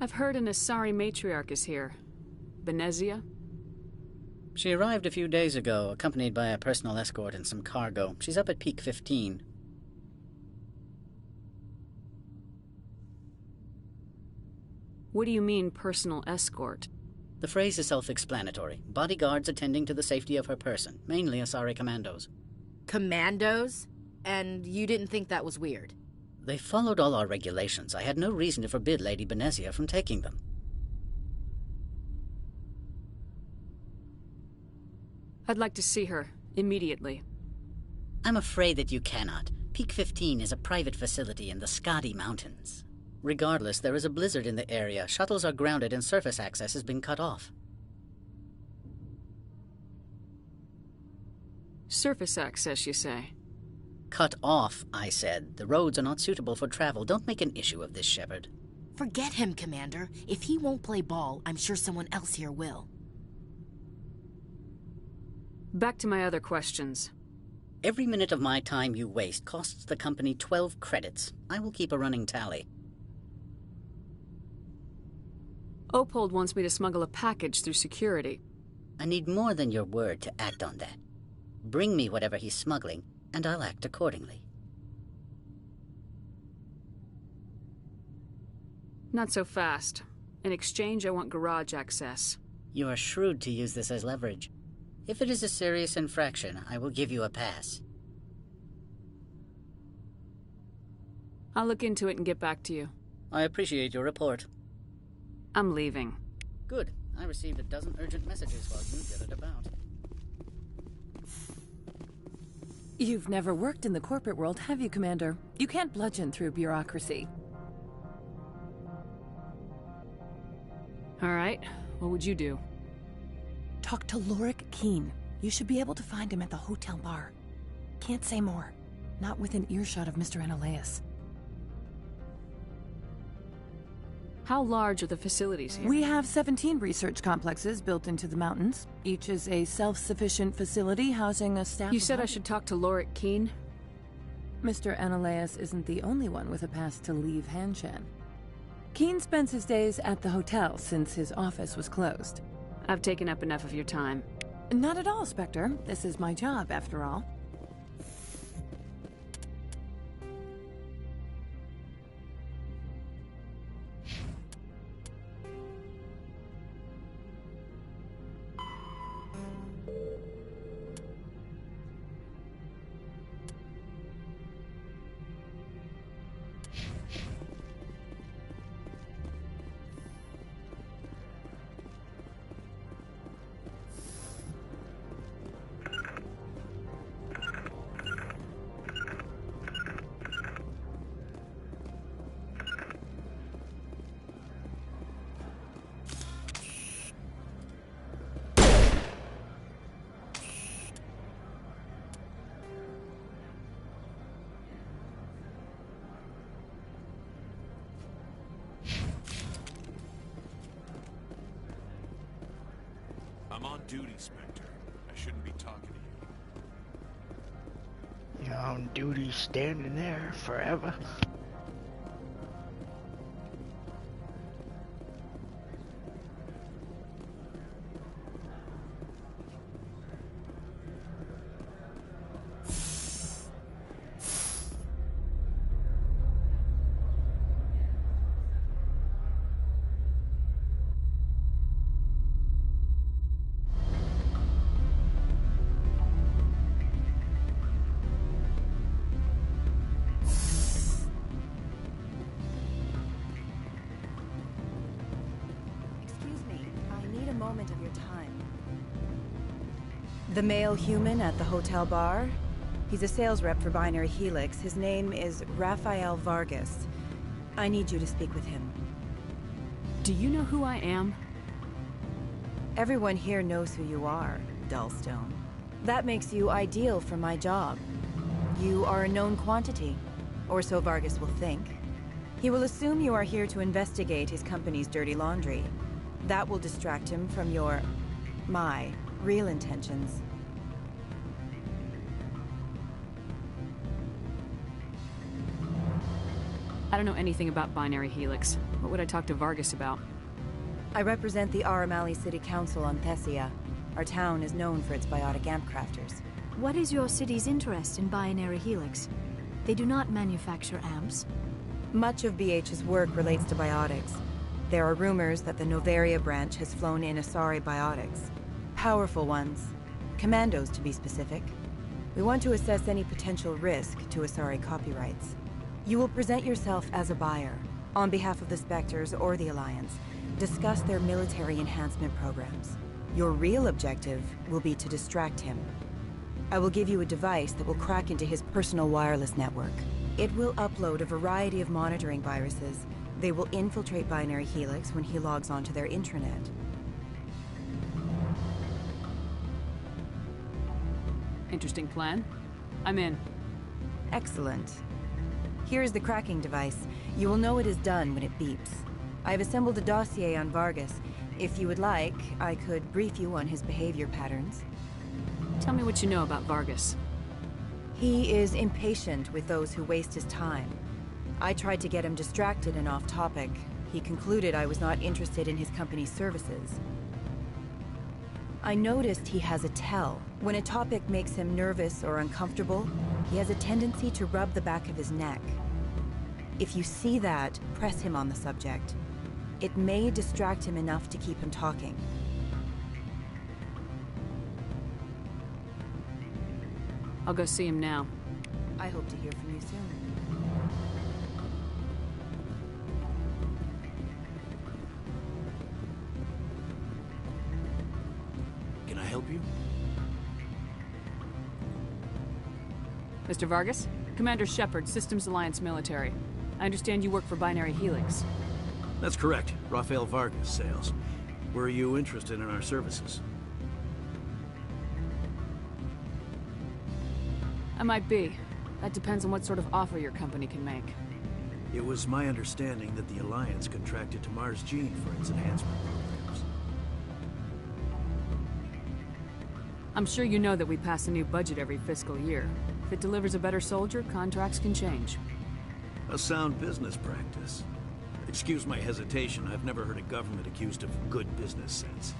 I've heard an Asari matriarch is here. Benezia? She arrived a few days ago, accompanied by a personal escort and some cargo. She's up at Peak 15. What do you mean, personal escort? The phrase is self-explanatory. Bodyguards attending to the safety of her person, mainly Asari commandos. Commandos? And you didn't think that was weird? They followed all our regulations. I had no reason to forbid Lady Benezia from taking them. I'd like to see her, immediately. I'm afraid that you cannot. Peak 15 is a private facility in the Skadi Mountains. Regardless, there is a blizzard in the area. Shuttles are grounded and surface access has been cut off. Surface access, you say? Cut off, I said. The roads are not suitable for travel. Don't make an issue of this, Shepard. Forget him, Commander. If he won't play ball, I'm sure someone else here will. Back to my other questions. Every minute of my time you waste costs the company 12 credits. I will keep a running tally. Opold wants me to smuggle a package through security. I need more than your word to act on that. Bring me whatever he's smuggling, and I'll act accordingly. Not so fast. In exchange, I want garage access. You are shrewd to use this as leverage. If it is a serious infraction, I will give you a pass. I'll look into it and get back to you. I appreciate your report. I'm leaving. Good. I received a dozen urgent messages while you did it about. You've never worked in the corporate world, have you, Commander? You can't bludgeon through bureaucracy. All right. What would you do? Talk to Lorik Keen. You should be able to find him at the hotel bar. Can't say more. Not within earshot of Mr. Analeas. How large are the facilities here? We have 17 research complexes built into the mountains. Each is a self-sufficient facility housing a staff. You said I should talk to Lorik Keen? Mr. Analeas isn't the only one with a pass to leave Hanshan. Keen spends his days at the hotel since his office was closed. I've taken up enough of your time. Not at all, Spectre. This is my job, after all. I'm on duty, Spectre. I shouldn't be talking to you. You're on duty standing there forever. Of your time. The male human at the hotel bar? He's a sales rep for Binary Helix. His name is Rafael Vargas. I need you to speak with him. Do you know who I am? Everyone here knows who you are, Dullstone. That makes you ideal for my job. You are a known quantity, or so Vargas will think. He will assume you are here to investigate his company's dirty laundry. That will distract him from my real intentions. I don't know anything about Binary Helix. What would I talk to Vargas about? I represent the Aramali City Council on Thessia. Our town is known for its biotic amp crafters. What is your city's interest in Binary Helix? They do not manufacture amps. Much of BH's work relates to biotics. There are rumors that the Novaria branch has flown in Asari biotics. Powerful ones. Commandos, to be specific. We want to assess any potential risk to Asari copyrights. You will present yourself as a buyer, on behalf of the Spectres or the Alliance. Discuss their military enhancement programs. Your real objective will be to distract him. I will give you a device that will crack into his personal wireless network. It will upload a variety of monitoring viruses. They will infiltrate Binary Helix when he logs onto their intranet. Interesting plan. I'm in. Excellent. Here is the cracking device. You will know it is done when it beeps. I have assembled a dossier on Vargas. If you would like, I could brief you on his behavior patterns. Tell me what you know about Vargas. He is impatient with those who waste his time. I tried to get him distracted and off topic. He concluded I was not interested in his company's services. I noticed he has a tell. When a topic makes him nervous or uncomfortable, he has a tendency to rub the back of his neck. If you see that, press him on the subject. It may distract him enough to keep him talking. I'll go see him now. I hope to hear from you soon. Can I help you? Mr. Vargas? Commander Shepard, Systems Alliance Military. I understand you work for Binary Helix. That's correct. Rafael Vargas, sales. Were you interested in our services? I might be. That depends on what sort of offer your company can make. It was my understanding that the Alliance contracted to Mars Gene for its enhancement programs. I'm sure you know that we pass a new budget every fiscal year. If it delivers a better soldier, contracts can change. A sound business practice. Excuse my hesitation, I've never heard a government accused of good business sense.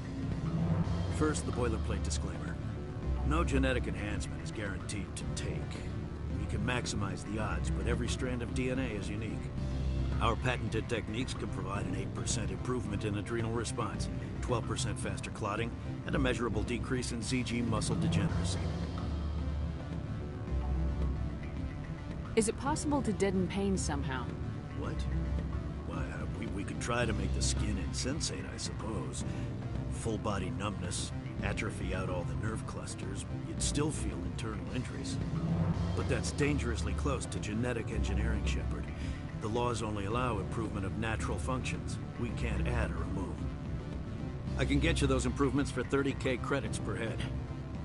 First, the boilerplate disclaimer. No genetic enhancement is guaranteed to take. We can maximize the odds, but every strand of DNA is unique. Our patented techniques can provide an 8% improvement in adrenal response, 12% faster clotting, and a measurable decrease in ZG muscle degeneracy. Is it possible to deaden pain somehow? What? Why, we could try to make the skin insensate, I suppose. Full body numbness, atrophy out all the nerve clusters, you'd still feel internal injuries. But that's dangerously close to genetic engineering, Shepard. The laws only allow improvement of natural functions. We can't add or remove. I can get you those improvements for 30K credits per head.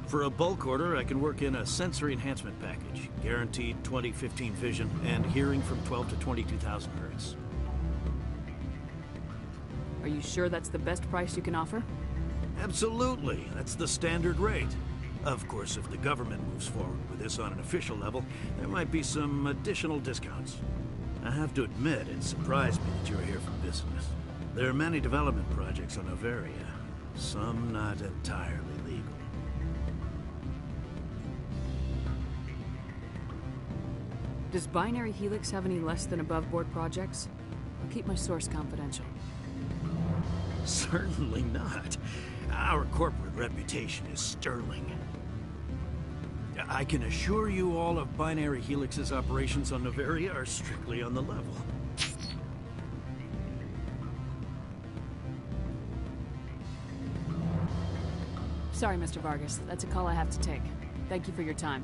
For a bulk order, I can work in a sensory enhancement package, guaranteed 20/15 vision, and hearing from 12 to 22,000 hertz. Are you sure that's the best price you can offer? Absolutely. That's the standard rate. Of course, if the government moves forward with this on an official level, there might be some additional discounts. I have to admit, it surprised me that you're here for business. There are many development projects on Noveria, some not entirely legal. Does Binary Helix have any less than above-board projects? I'll keep my source confidential. Certainly not. Our corporate reputation is sterling. I can assure you all of Binary Helix's operations on Noveria are strictly on the level. Sorry, Mr. Vargas. That's a call I have to take. Thank you for your time.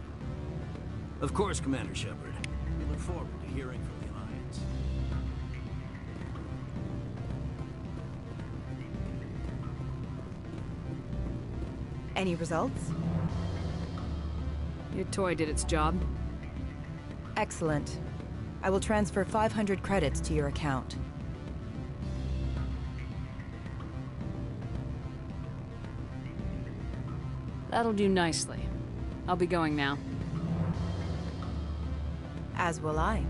Of course, Commander Shepard. We look forward to hearing from the Alliance. Any results? Your toy did its job. Excellent. I will transfer 500 credits to your account. That'll do nicely. I'll be going now. As will I.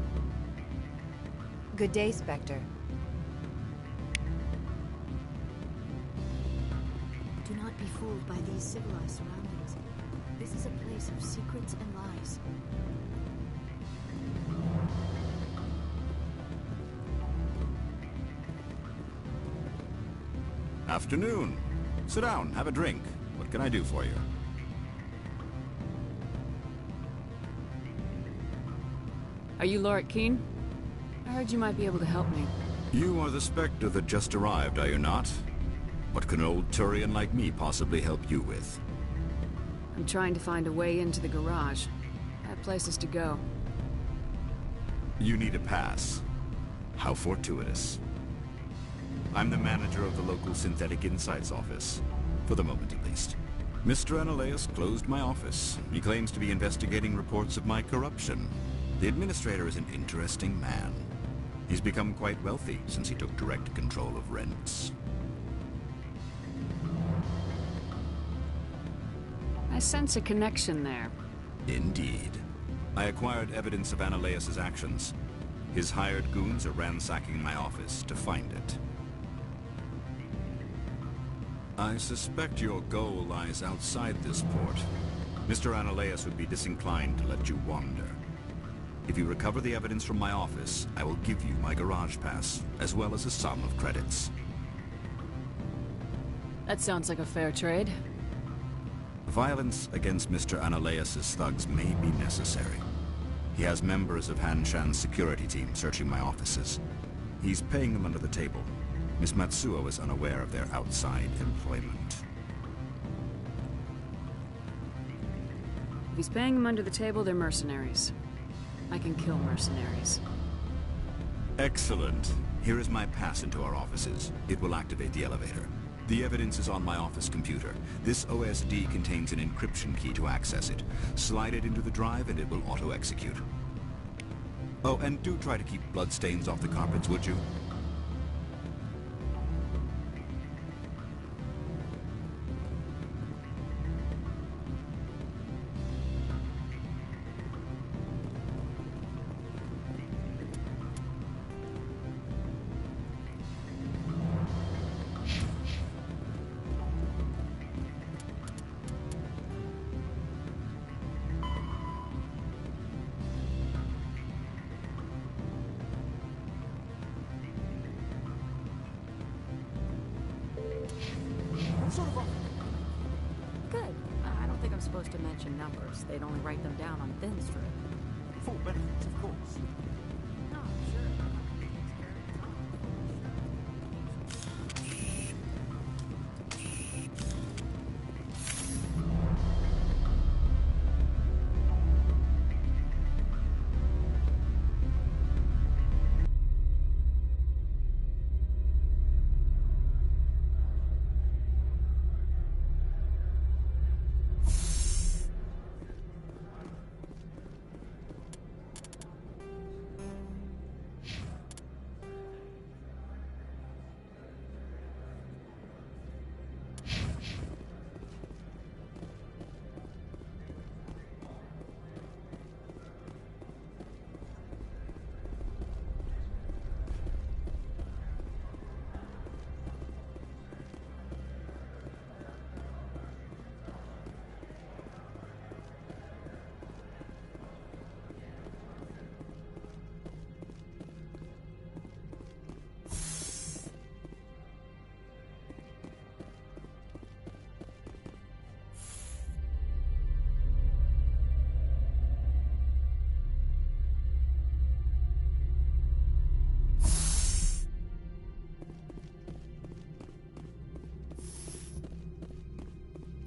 Good day, Spectre. Do not be fooled by these civilized surroundings. This is a place of secrets and lies. Afternoon. Sit down, have a drink. What can I do for you? Are you Lorik Keene? I heard you might be able to help me. You are the Spectre that just arrived, are you not? What can an old Turian like me possibly help you with? I'm trying to find a way into the garage. I have places to go. You need a pass. How fortuitous. I'm the manager of the local Synthetic Insights office. For the moment, at least. Mr. Analaeus closed my office. He claims to be investigating reports of my corruption. The administrator is an interesting man. He's become quite wealthy since he took direct control of rents. I sense a connection there. Indeed. I acquired evidence of Analaeus' actions. His hired goons are ransacking my office to find it. I suspect your goal lies outside this port. Mr. Analaeus would be disinclined to let you wander. If you recover the evidence from my office, I will give you my garage pass, as well as a sum of credits. That sounds like a fair trade. Violence against Mr. Analaeus' thugs may be necessary. He has members of Han Shan's security team searching my offices. He's paying them under the table. Miss Matsuo is unaware of their outside employment. If he's paying them under the table, they're mercenaries. I can kill mercenaries. Excellent. Here is my pass into our offices. It will activate the elevator. The evidence is on my office computer. This OSD contains an encryption key to access it. Slide it into the drive and it will auto-execute. Oh, and do try to keep bloodstains off the carpets, would you? supposed to mention numbers. They'd only write them down on thin strip. Full benefits, of course. No, sure.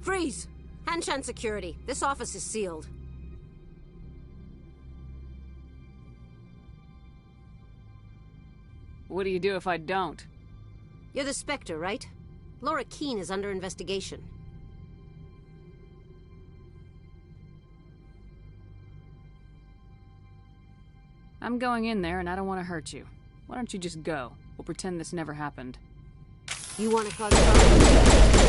Freeze! Hanshan security. This office is sealed. What do you do if I don't? You're the Spectre, right? Laura Keene is under investigation. I'm going in there and I don't want to hurt you. Why don't you just go? We'll pretend this never happened. You want to cause trouble?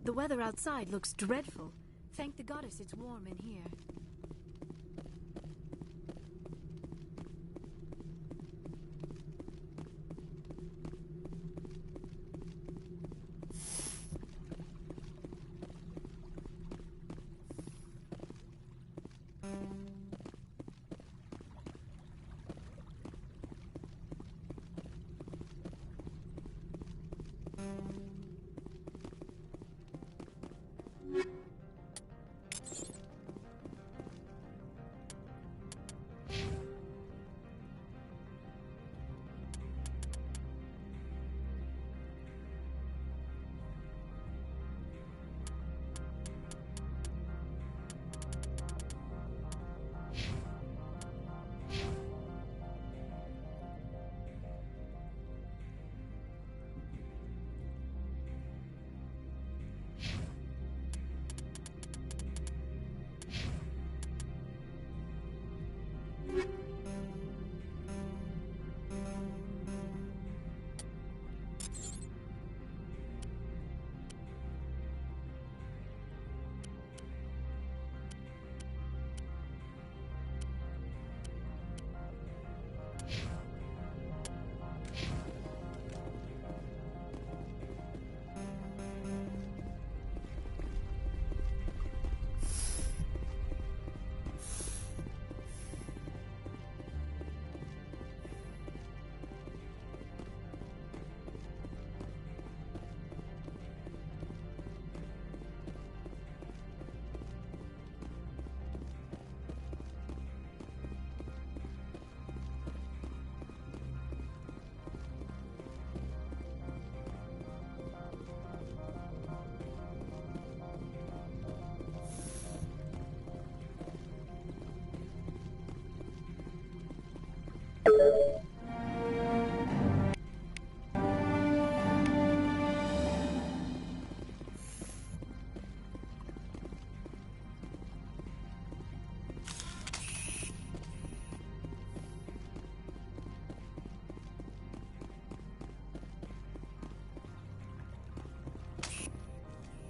The weather outside looks dreadful. Thank the goddess it's warm in here.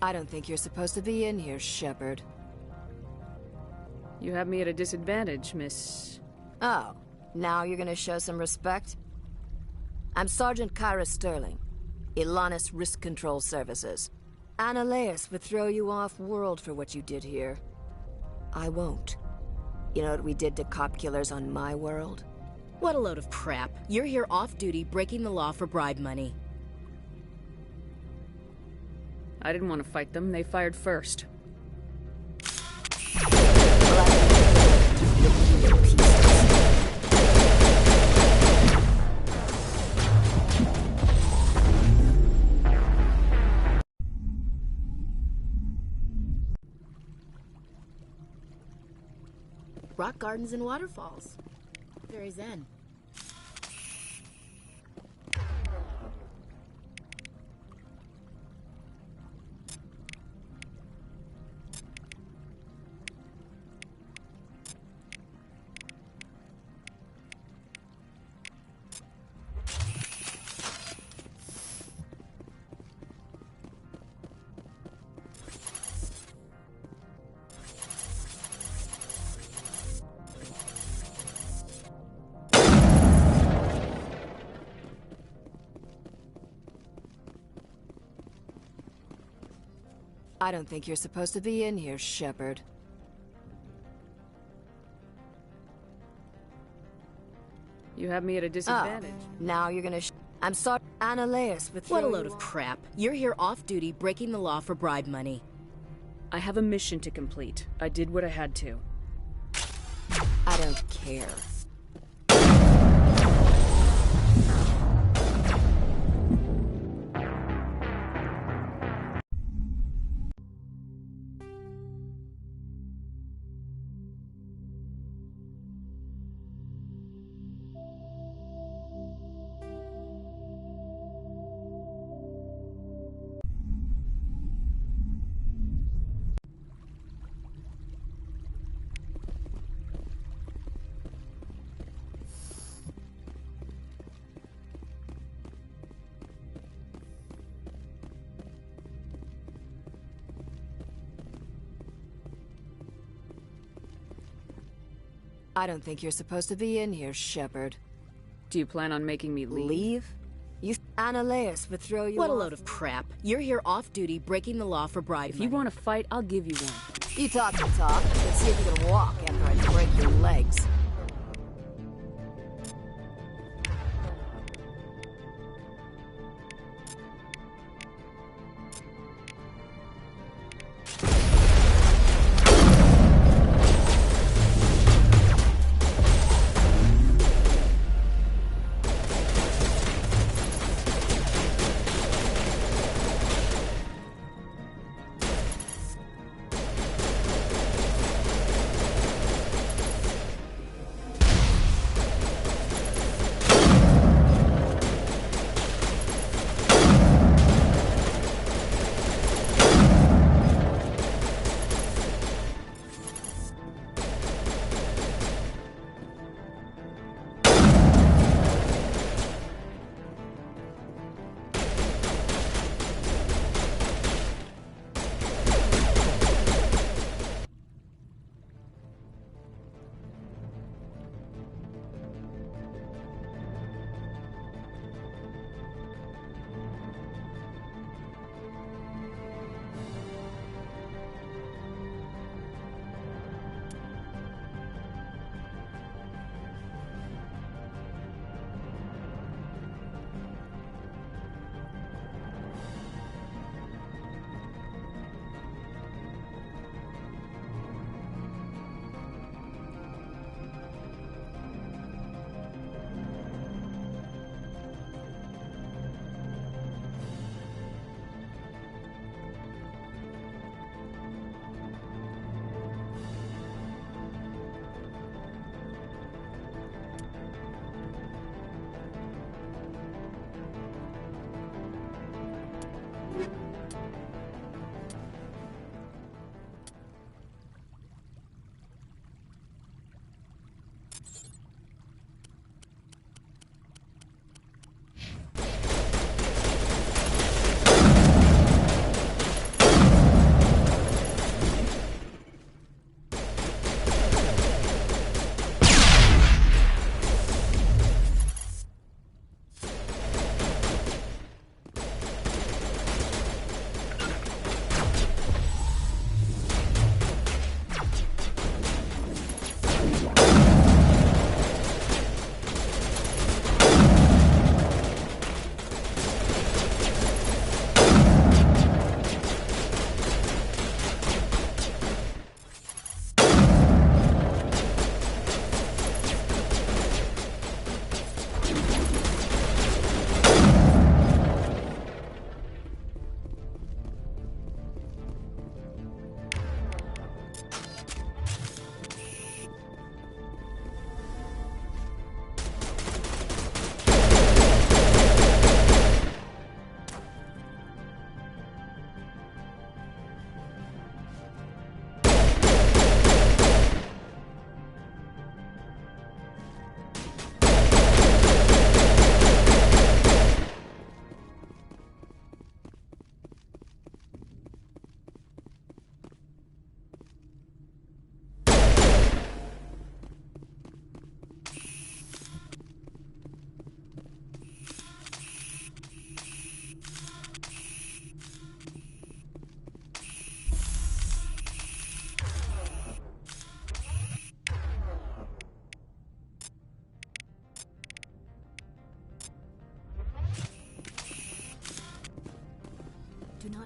I don't think you're supposed to be in here, Shepard. You have me at a disadvantage, Miss... Oh, now you're gonna show some respect? I'm Sergeant Kyra Sterling, Ilanis Risk Control Services. Ananias would throw you off-world for what you did here. I won't. You know what we did to cop killers on my world? What a load of crap. You're here off-duty, breaking the law for bribe money. I didn't want to fight them. They fired first. Rock gardens and waterfalls. Very zen. I don't think you're supposed to be in here, Shepard. You have me at a disadvantage. Oh, now you're gonna I'm sorry, Ananias would throw you. What a load of crap. You're here off-duty, breaking the law for bribe money. I have a mission to complete. I did what I had to. I don't care. I don't think you're supposed to be in here, Shepard. Do you plan on making me leave? Leave? Ananias would throw you. What a load of crap. You're here off-duty, breaking the law for bribe money. If you want to fight, I'll give you one. You talk the talk. Let's see if you can walk after I break your legs.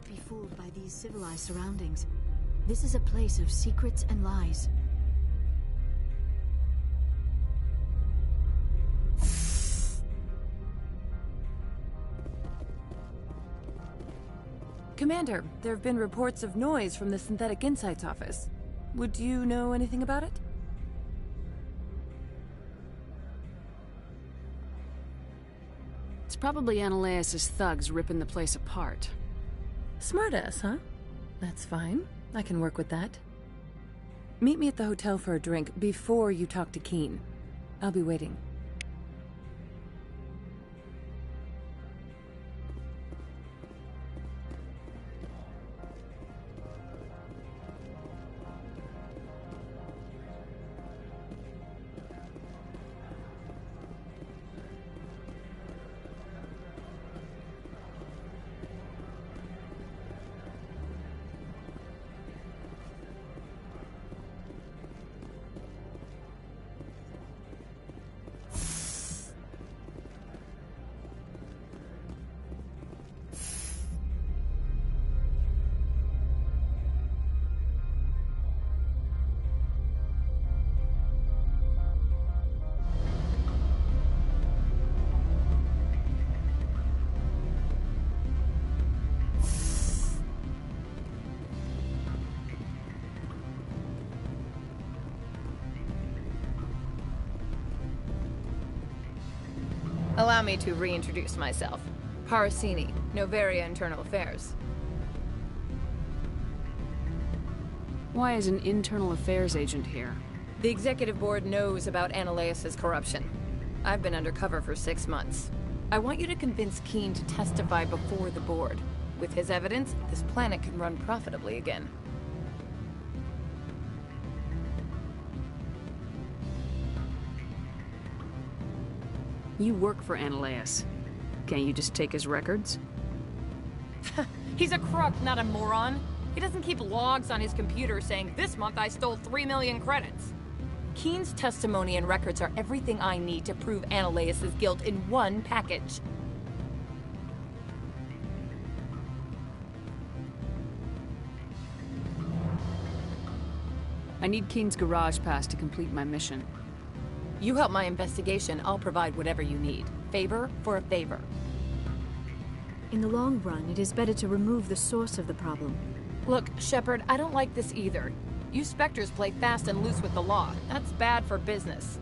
not be fooled by these civilized surroundings. This is a place of secrets and lies. Commander, there have been reports of noise from the Synthetic Insights office. Would you know anything about it? It's probably Ananias' thugs ripping the place apart. Smartass, huh? That's fine. I can work with that. Meet me at the hotel for a drink before you talk to Keen. I'll be waiting. Allow me to reintroduce myself. Parasini, Novaria Internal Affairs. Why is an internal affairs agent here? The executive board knows about Ananias' corruption. I've been undercover for 6 months. I want you to convince Keen to testify before the board. With his evidence, this planet can run profitably again. You work for Ananias. Can't you just take his records? He's a crook, not a moron. He doesn't keep logs on his computer saying, "This month I stole 3 million credits." Keen's testimony and records are everything I need to prove Ananias' guilt in one package. I need Keen's garage pass to complete my mission. You help my investigation, I'll provide whatever you need. Favor for a favor. In the long run, it is better to remove the source of the problem. Look, Shepard, I don't like this either. You Spectres play fast and loose with the law. That's bad for business.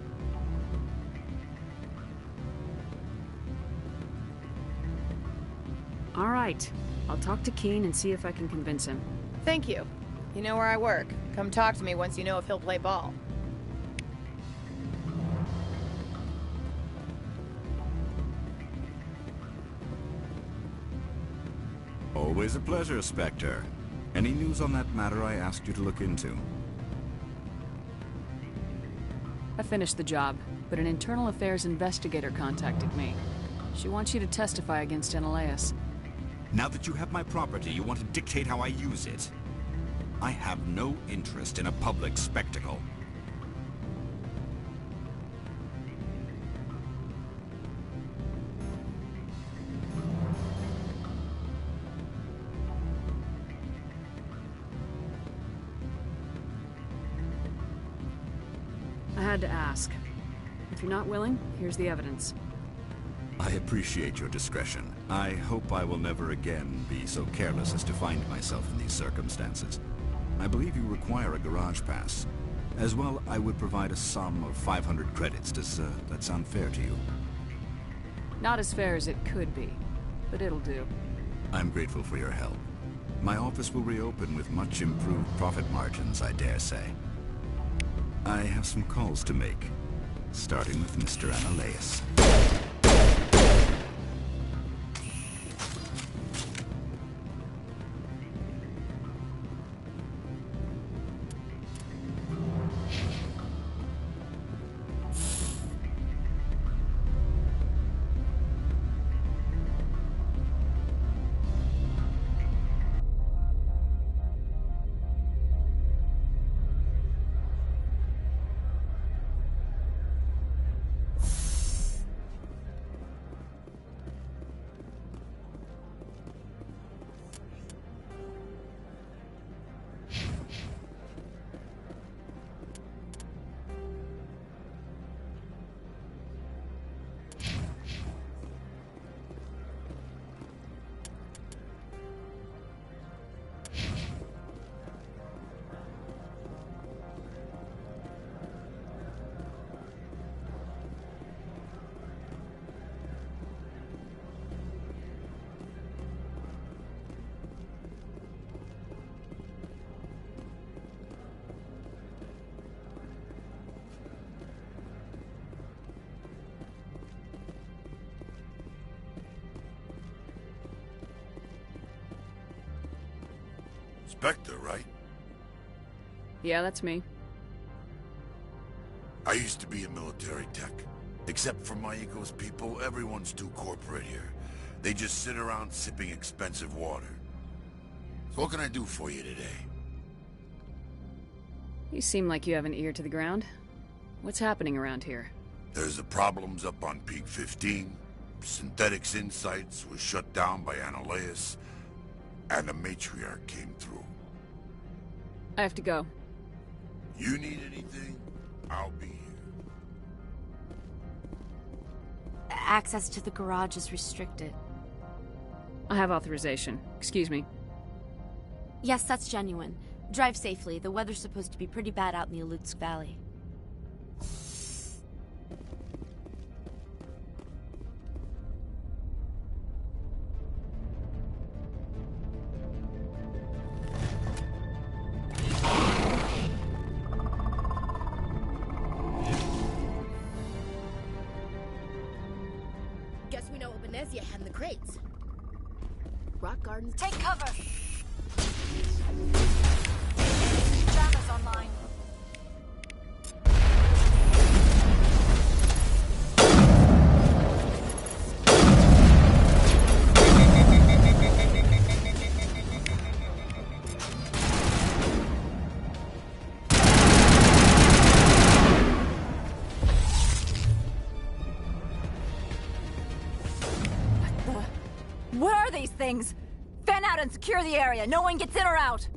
All right. I'll talk to Keen and see if I can convince him. Thank you. You know where I work. Come talk to me once you know if he'll play ball. Always a pleasure, Spectre. Any news on that matter I asked you to look into? I finished the job, but an internal affairs investigator contacted me. She wants you to testify against Ananias. Now that you have my property, you want to dictate how I use it. I have no interest in a public spectacle. I had to ask. If you're not willing, here's the evidence. I appreciate your discretion. I hope I will never again be so careless as to find myself in these circumstances. I believe you require a garage pass. As well, I would provide a sum of 500 credits. Does that sound fair to you? Not as fair as it could be, but it'll do. I'm grateful for your help. My office will reopen with much improved profit margins, I dare say. I have some calls to make, starting with Mr. Ananias. Spectre, right? Yeah, that's me. I used to be in military tech. Except for my eco's people, everyone's too corporate here. They just sit around sipping expensive water. So what can I do for you today? You seem like you have an ear to the ground. What's happening around here? There's the problems up on Peak 15. Synthetics Insights was shut down by Annaleus. And the matriarch came through. I have to go. You need anything? I'll be here. Access to the garage is restricted. I have authorization. Excuse me. Yes, that's genuine. Drive safely. The weather's supposed to be pretty bad out in the Alutsk Valley. Guess we know what Benezia had in the crates. Rock gardens. Take cover! Jammers online. What are these things? Fan out and secure the area. No one gets in or out.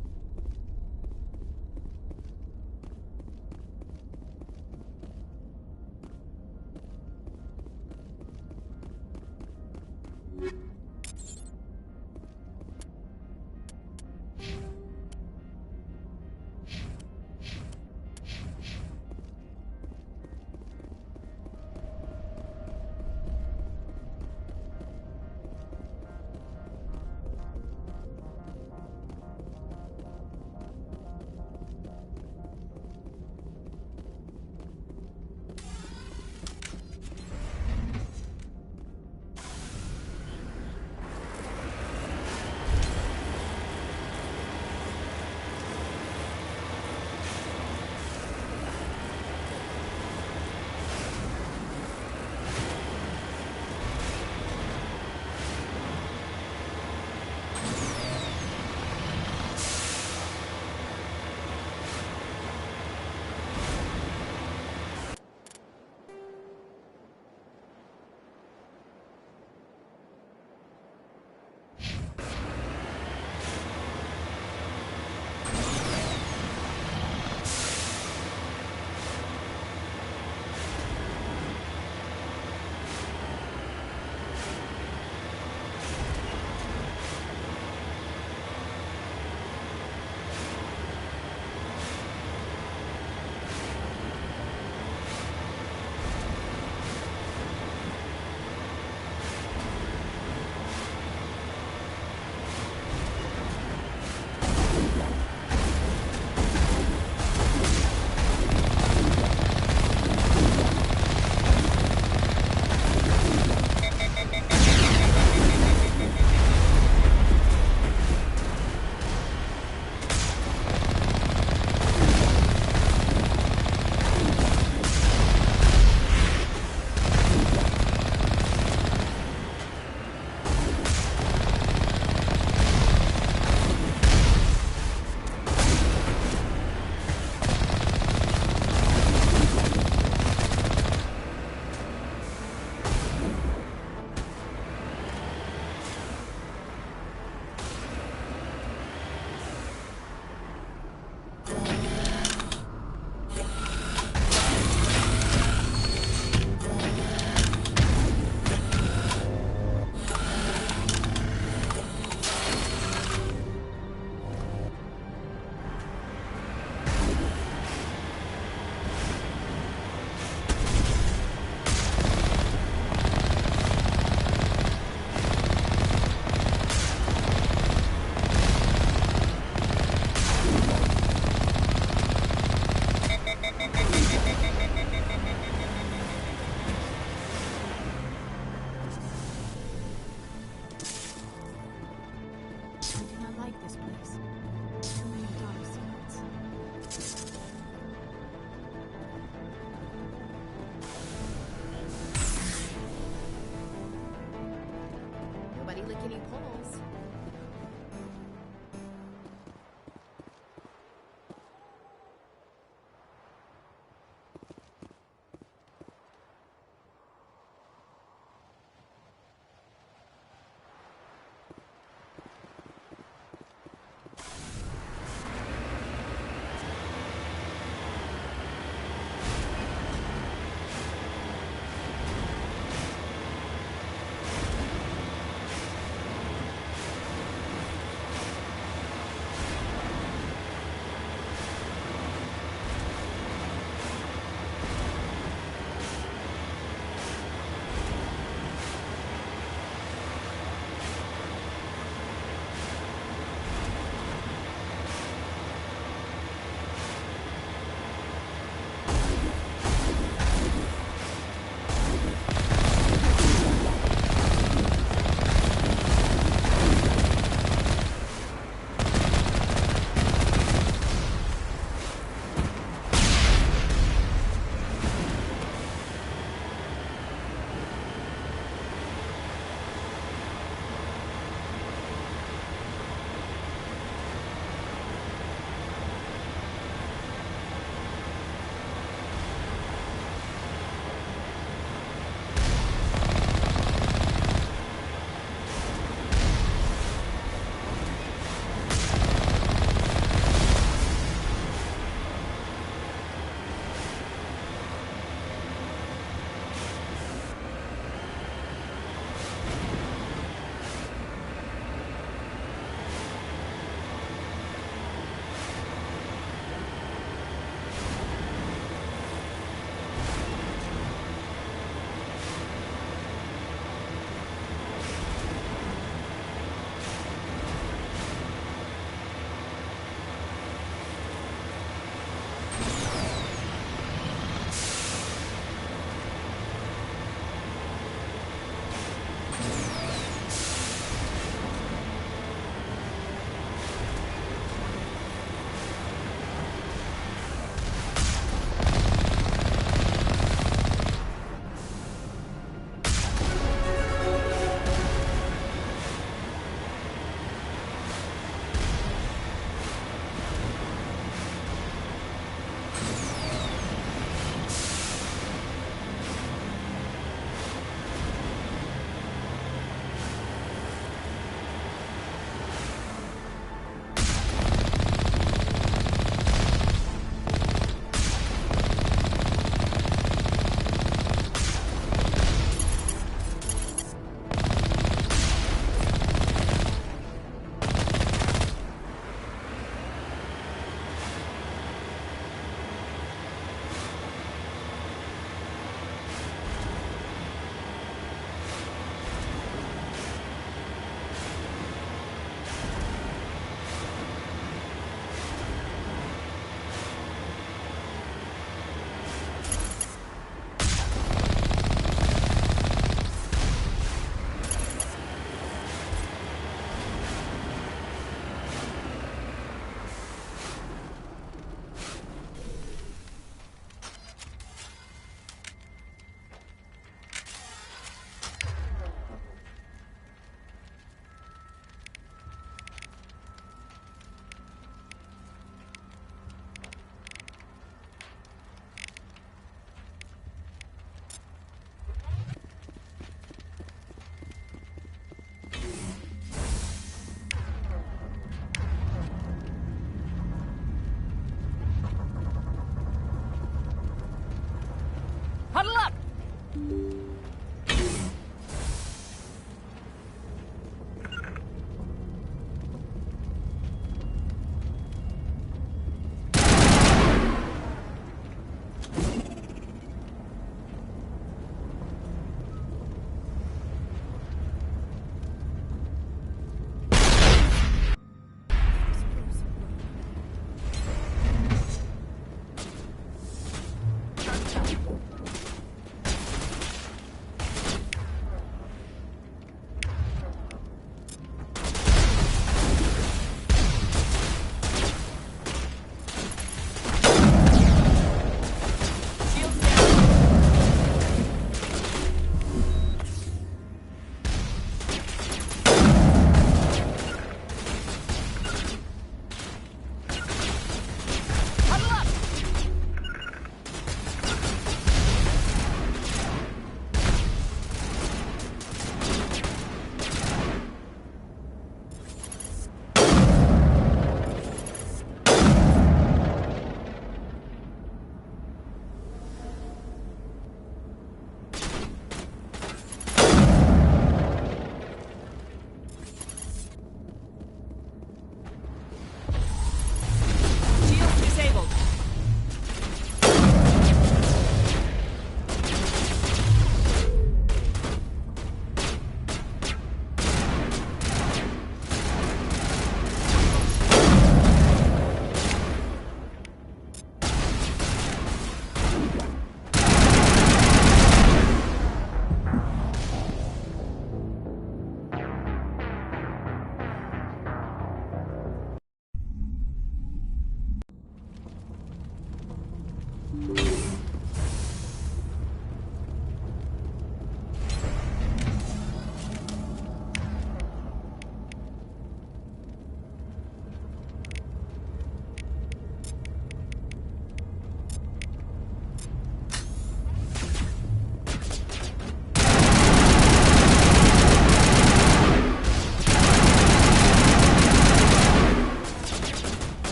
any pulls.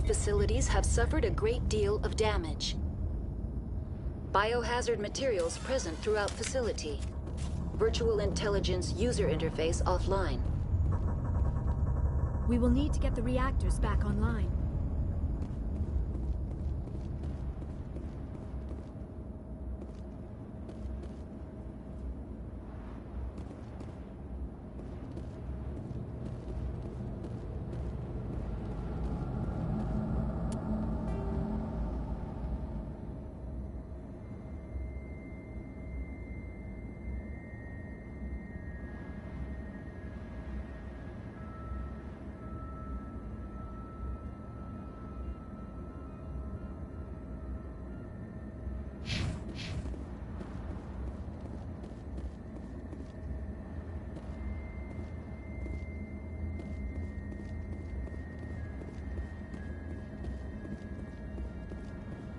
Facilities have suffered a great deal of damage. Biohazard materials present throughout facility. Virtual intelligence user interface offline. We will need to get the reactors back online.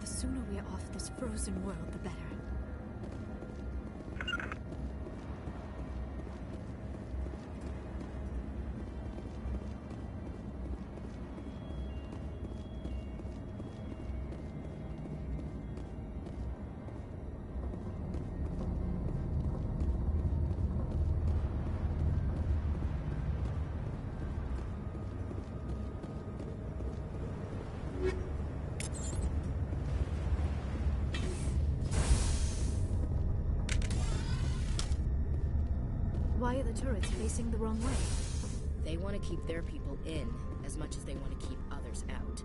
The sooner we are off this frozen world, the better. Why are the turrets facing the wrong way? They want to keep their people in as much as they want to keep others out.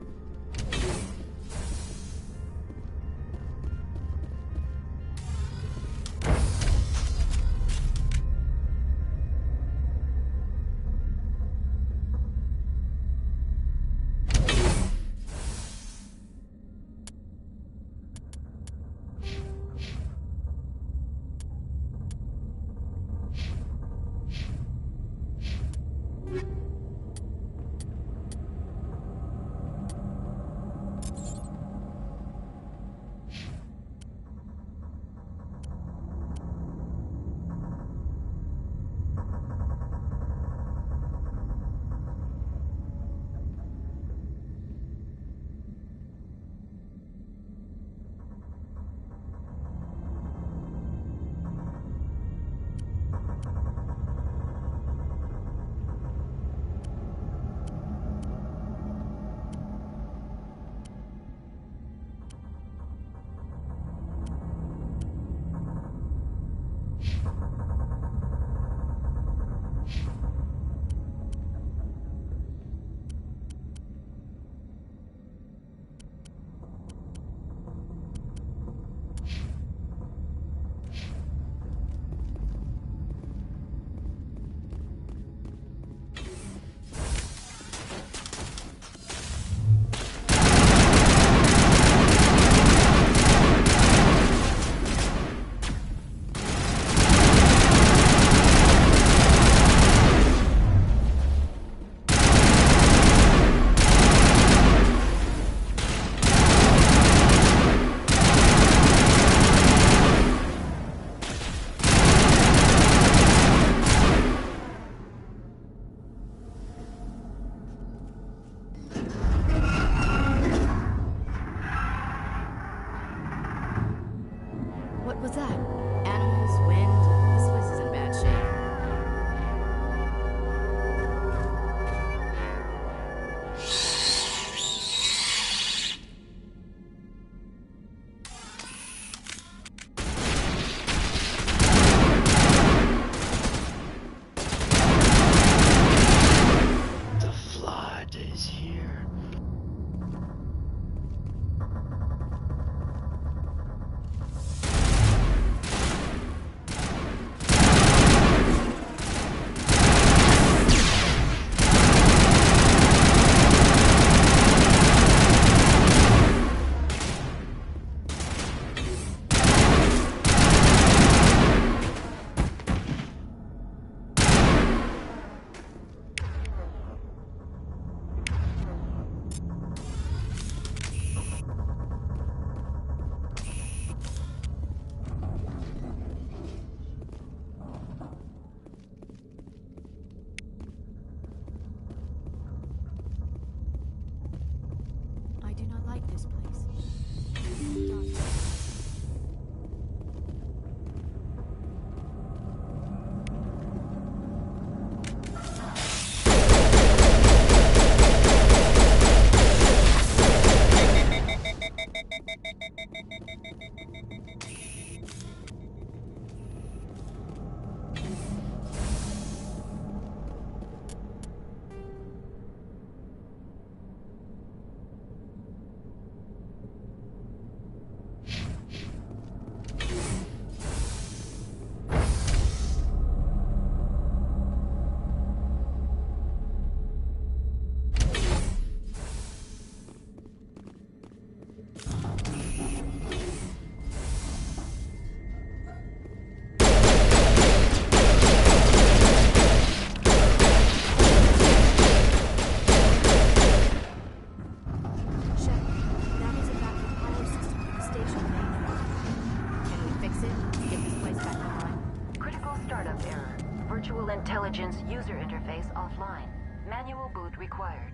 Virtual intelligence user interface offline. Manual boot required.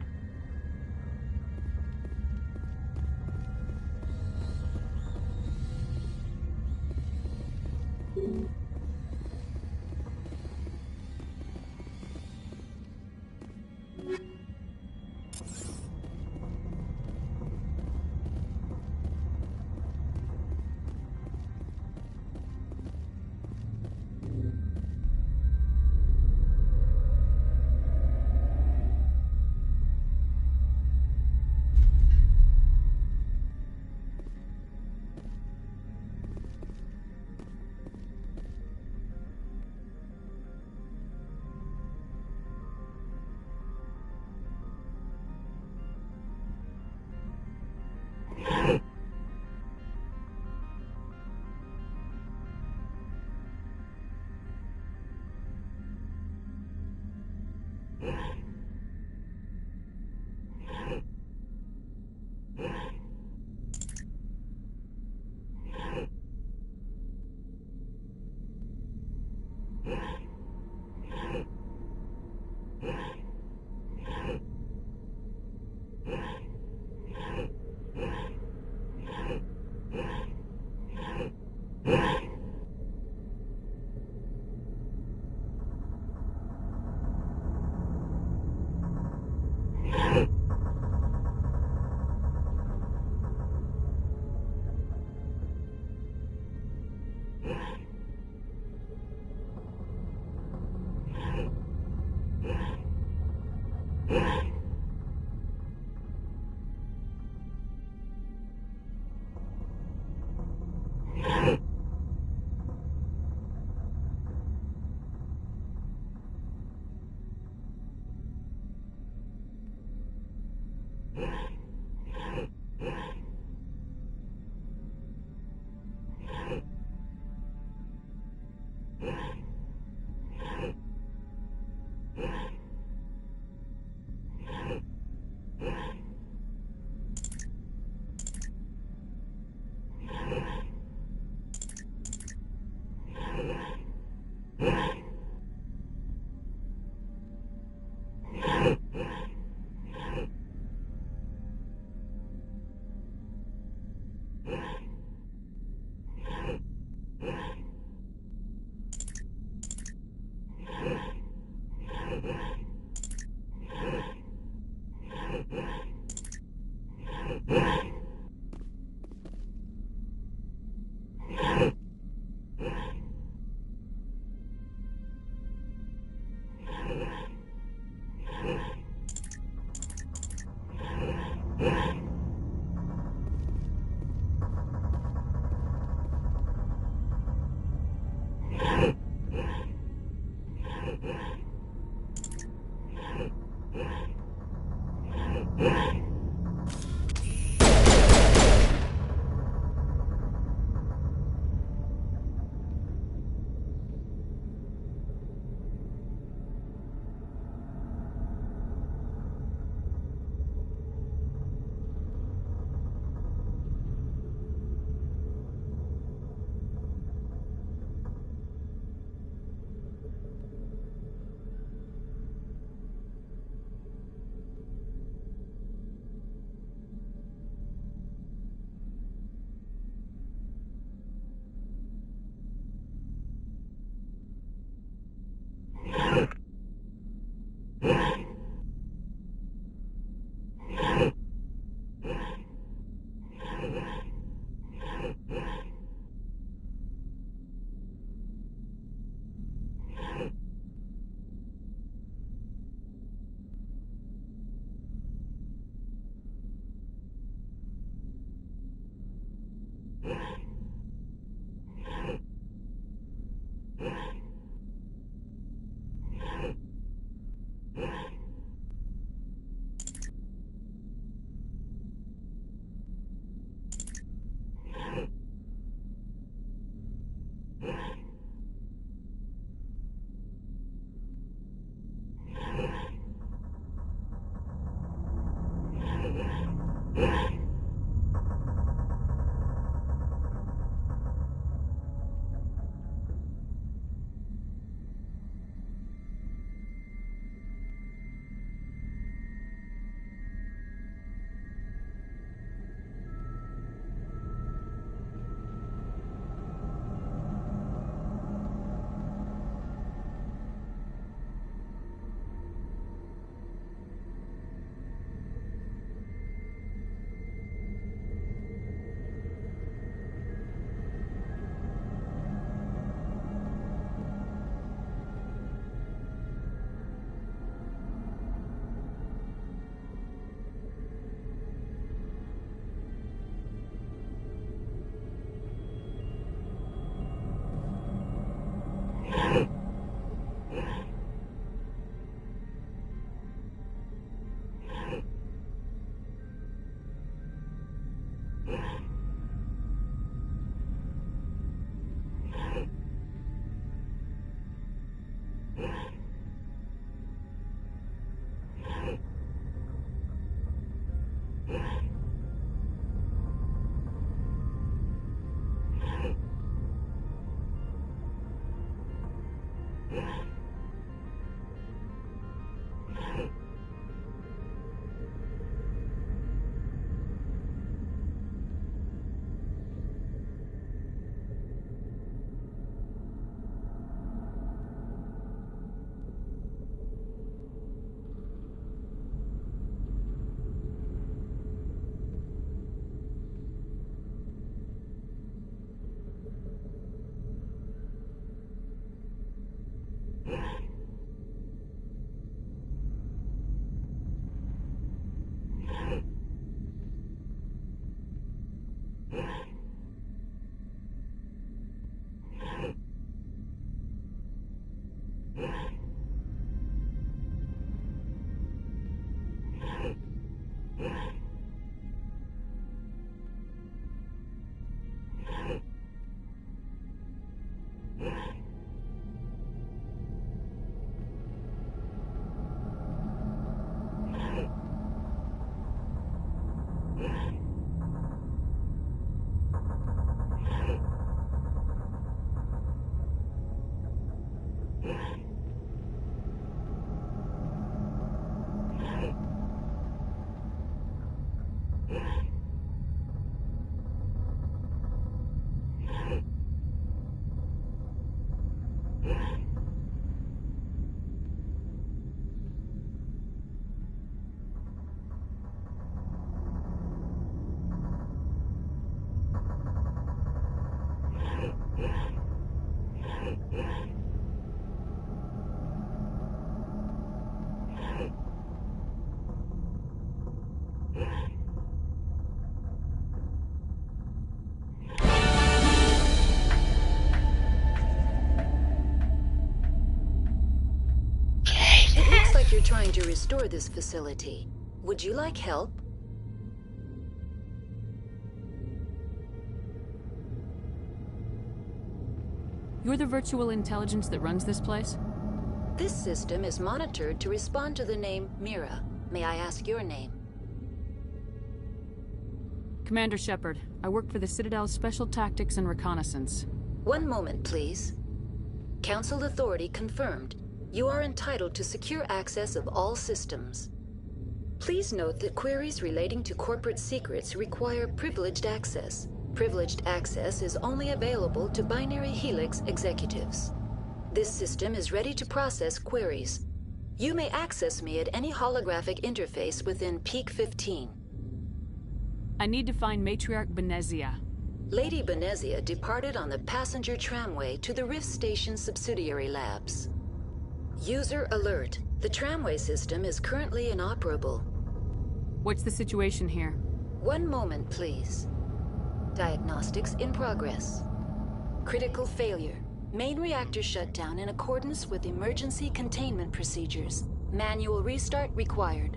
like you're trying to restore this facility. Would you like help? You're the virtual intelligence that runs this place? This system is monitored to respond to the name Mira. May I ask your name? Commander Shepard. I work for the Citadel's Special Tactics and Reconnaissance. One moment, please. Council authority confirmed. You are entitled to secure access of all systems. Please note that queries relating to corporate secrets require privileged access. Privileged access is only available to Binary Helix executives. This system is ready to process queries. You may access me at any holographic interface within Peak 15. I need to find Matriarch Benezia. Lady Benezia departed on the passenger tramway to the Rift Station subsidiary labs. User alert. The tramway system is currently inoperable. What's the situation here? One moment, please. Diagnostics in progress. Critical failure. Main reactor shutdown in accordance with emergency containment procedures. Manual restart required.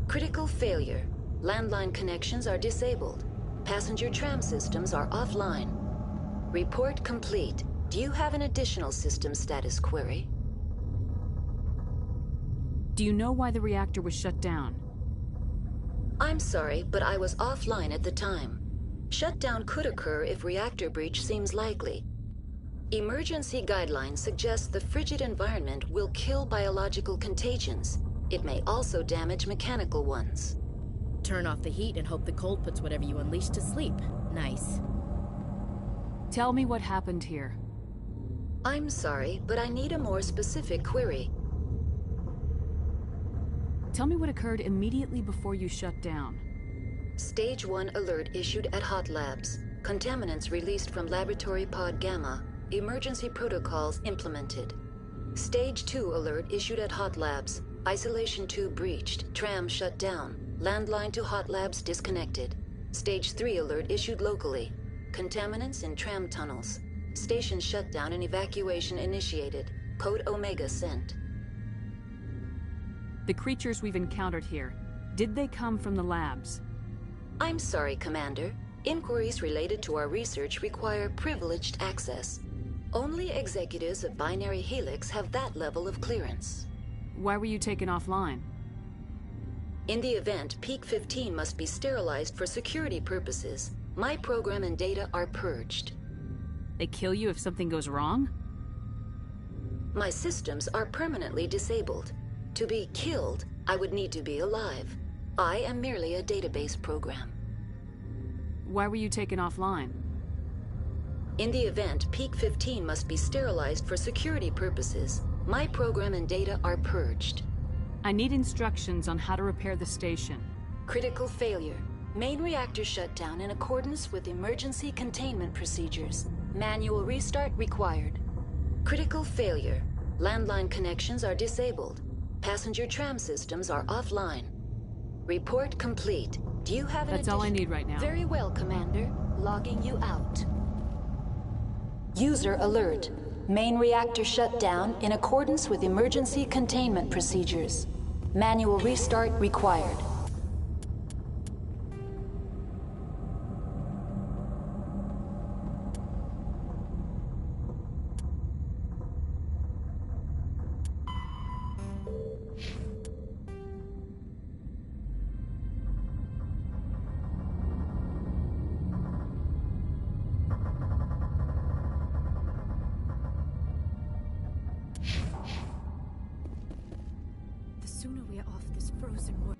Critical failure. Landline connections are disabled. Passenger tram systems are offline. Report complete. Do you have an additional system status query? Do you know why the reactor was shut down? I'm sorry, but I was offline at the time. Shutdown could occur if reactor breach seems likely. Emergency guidelines suggest the frigid environment will kill biological contagions. It may also damage mechanical ones. Turn off the heat and hope the cold puts whatever you unleash to sleep. Nice. Tell me what happened here. I'm sorry, but I need a more specific query. Tell me what occurred immediately before you shut down. Stage 1 alert issued at Hot Labs. Contaminants released from Laboratory Pod Gamma. Emergency protocols implemented. Stage 2 alert issued at Hot Labs. Isolation tube breached. Tram shut down. Landline to Hot Labs disconnected. Stage 3 alert issued locally. Contaminants in tram tunnels. Station shutdown and evacuation initiated. Code Omega sent. The creatures we've encountered here, did they come from the labs? I'm sorry, Commander. Inquiries related to our research require privileged access. Only executives of Binary Helix have that level of clearance. Why were you taken offline? In the event, Peak 15 must be sterilized for security purposes. My program and data are purged. They kill you if something goes wrong? My systems are permanently disabled. To be killed, I would need to be alive. I am merely a database program. Why were you taken offline? In the event, Peak 15 must be sterilized for security purposes. My program and data are purged. I need instructions on how to repair the station. Critical failure. Main reactor shutdown in accordance with emergency containment procedures. Manual restart required. Critical failure. Landline connections are disabled. Passenger tram systems are offline. Report complete. Do you have an That's all I need right now. Very well, Commander. Logging you out. User alert. Main reactor shut down in accordance with emergency containment procedures. Manual restart required. The sooner we are off this frozen world,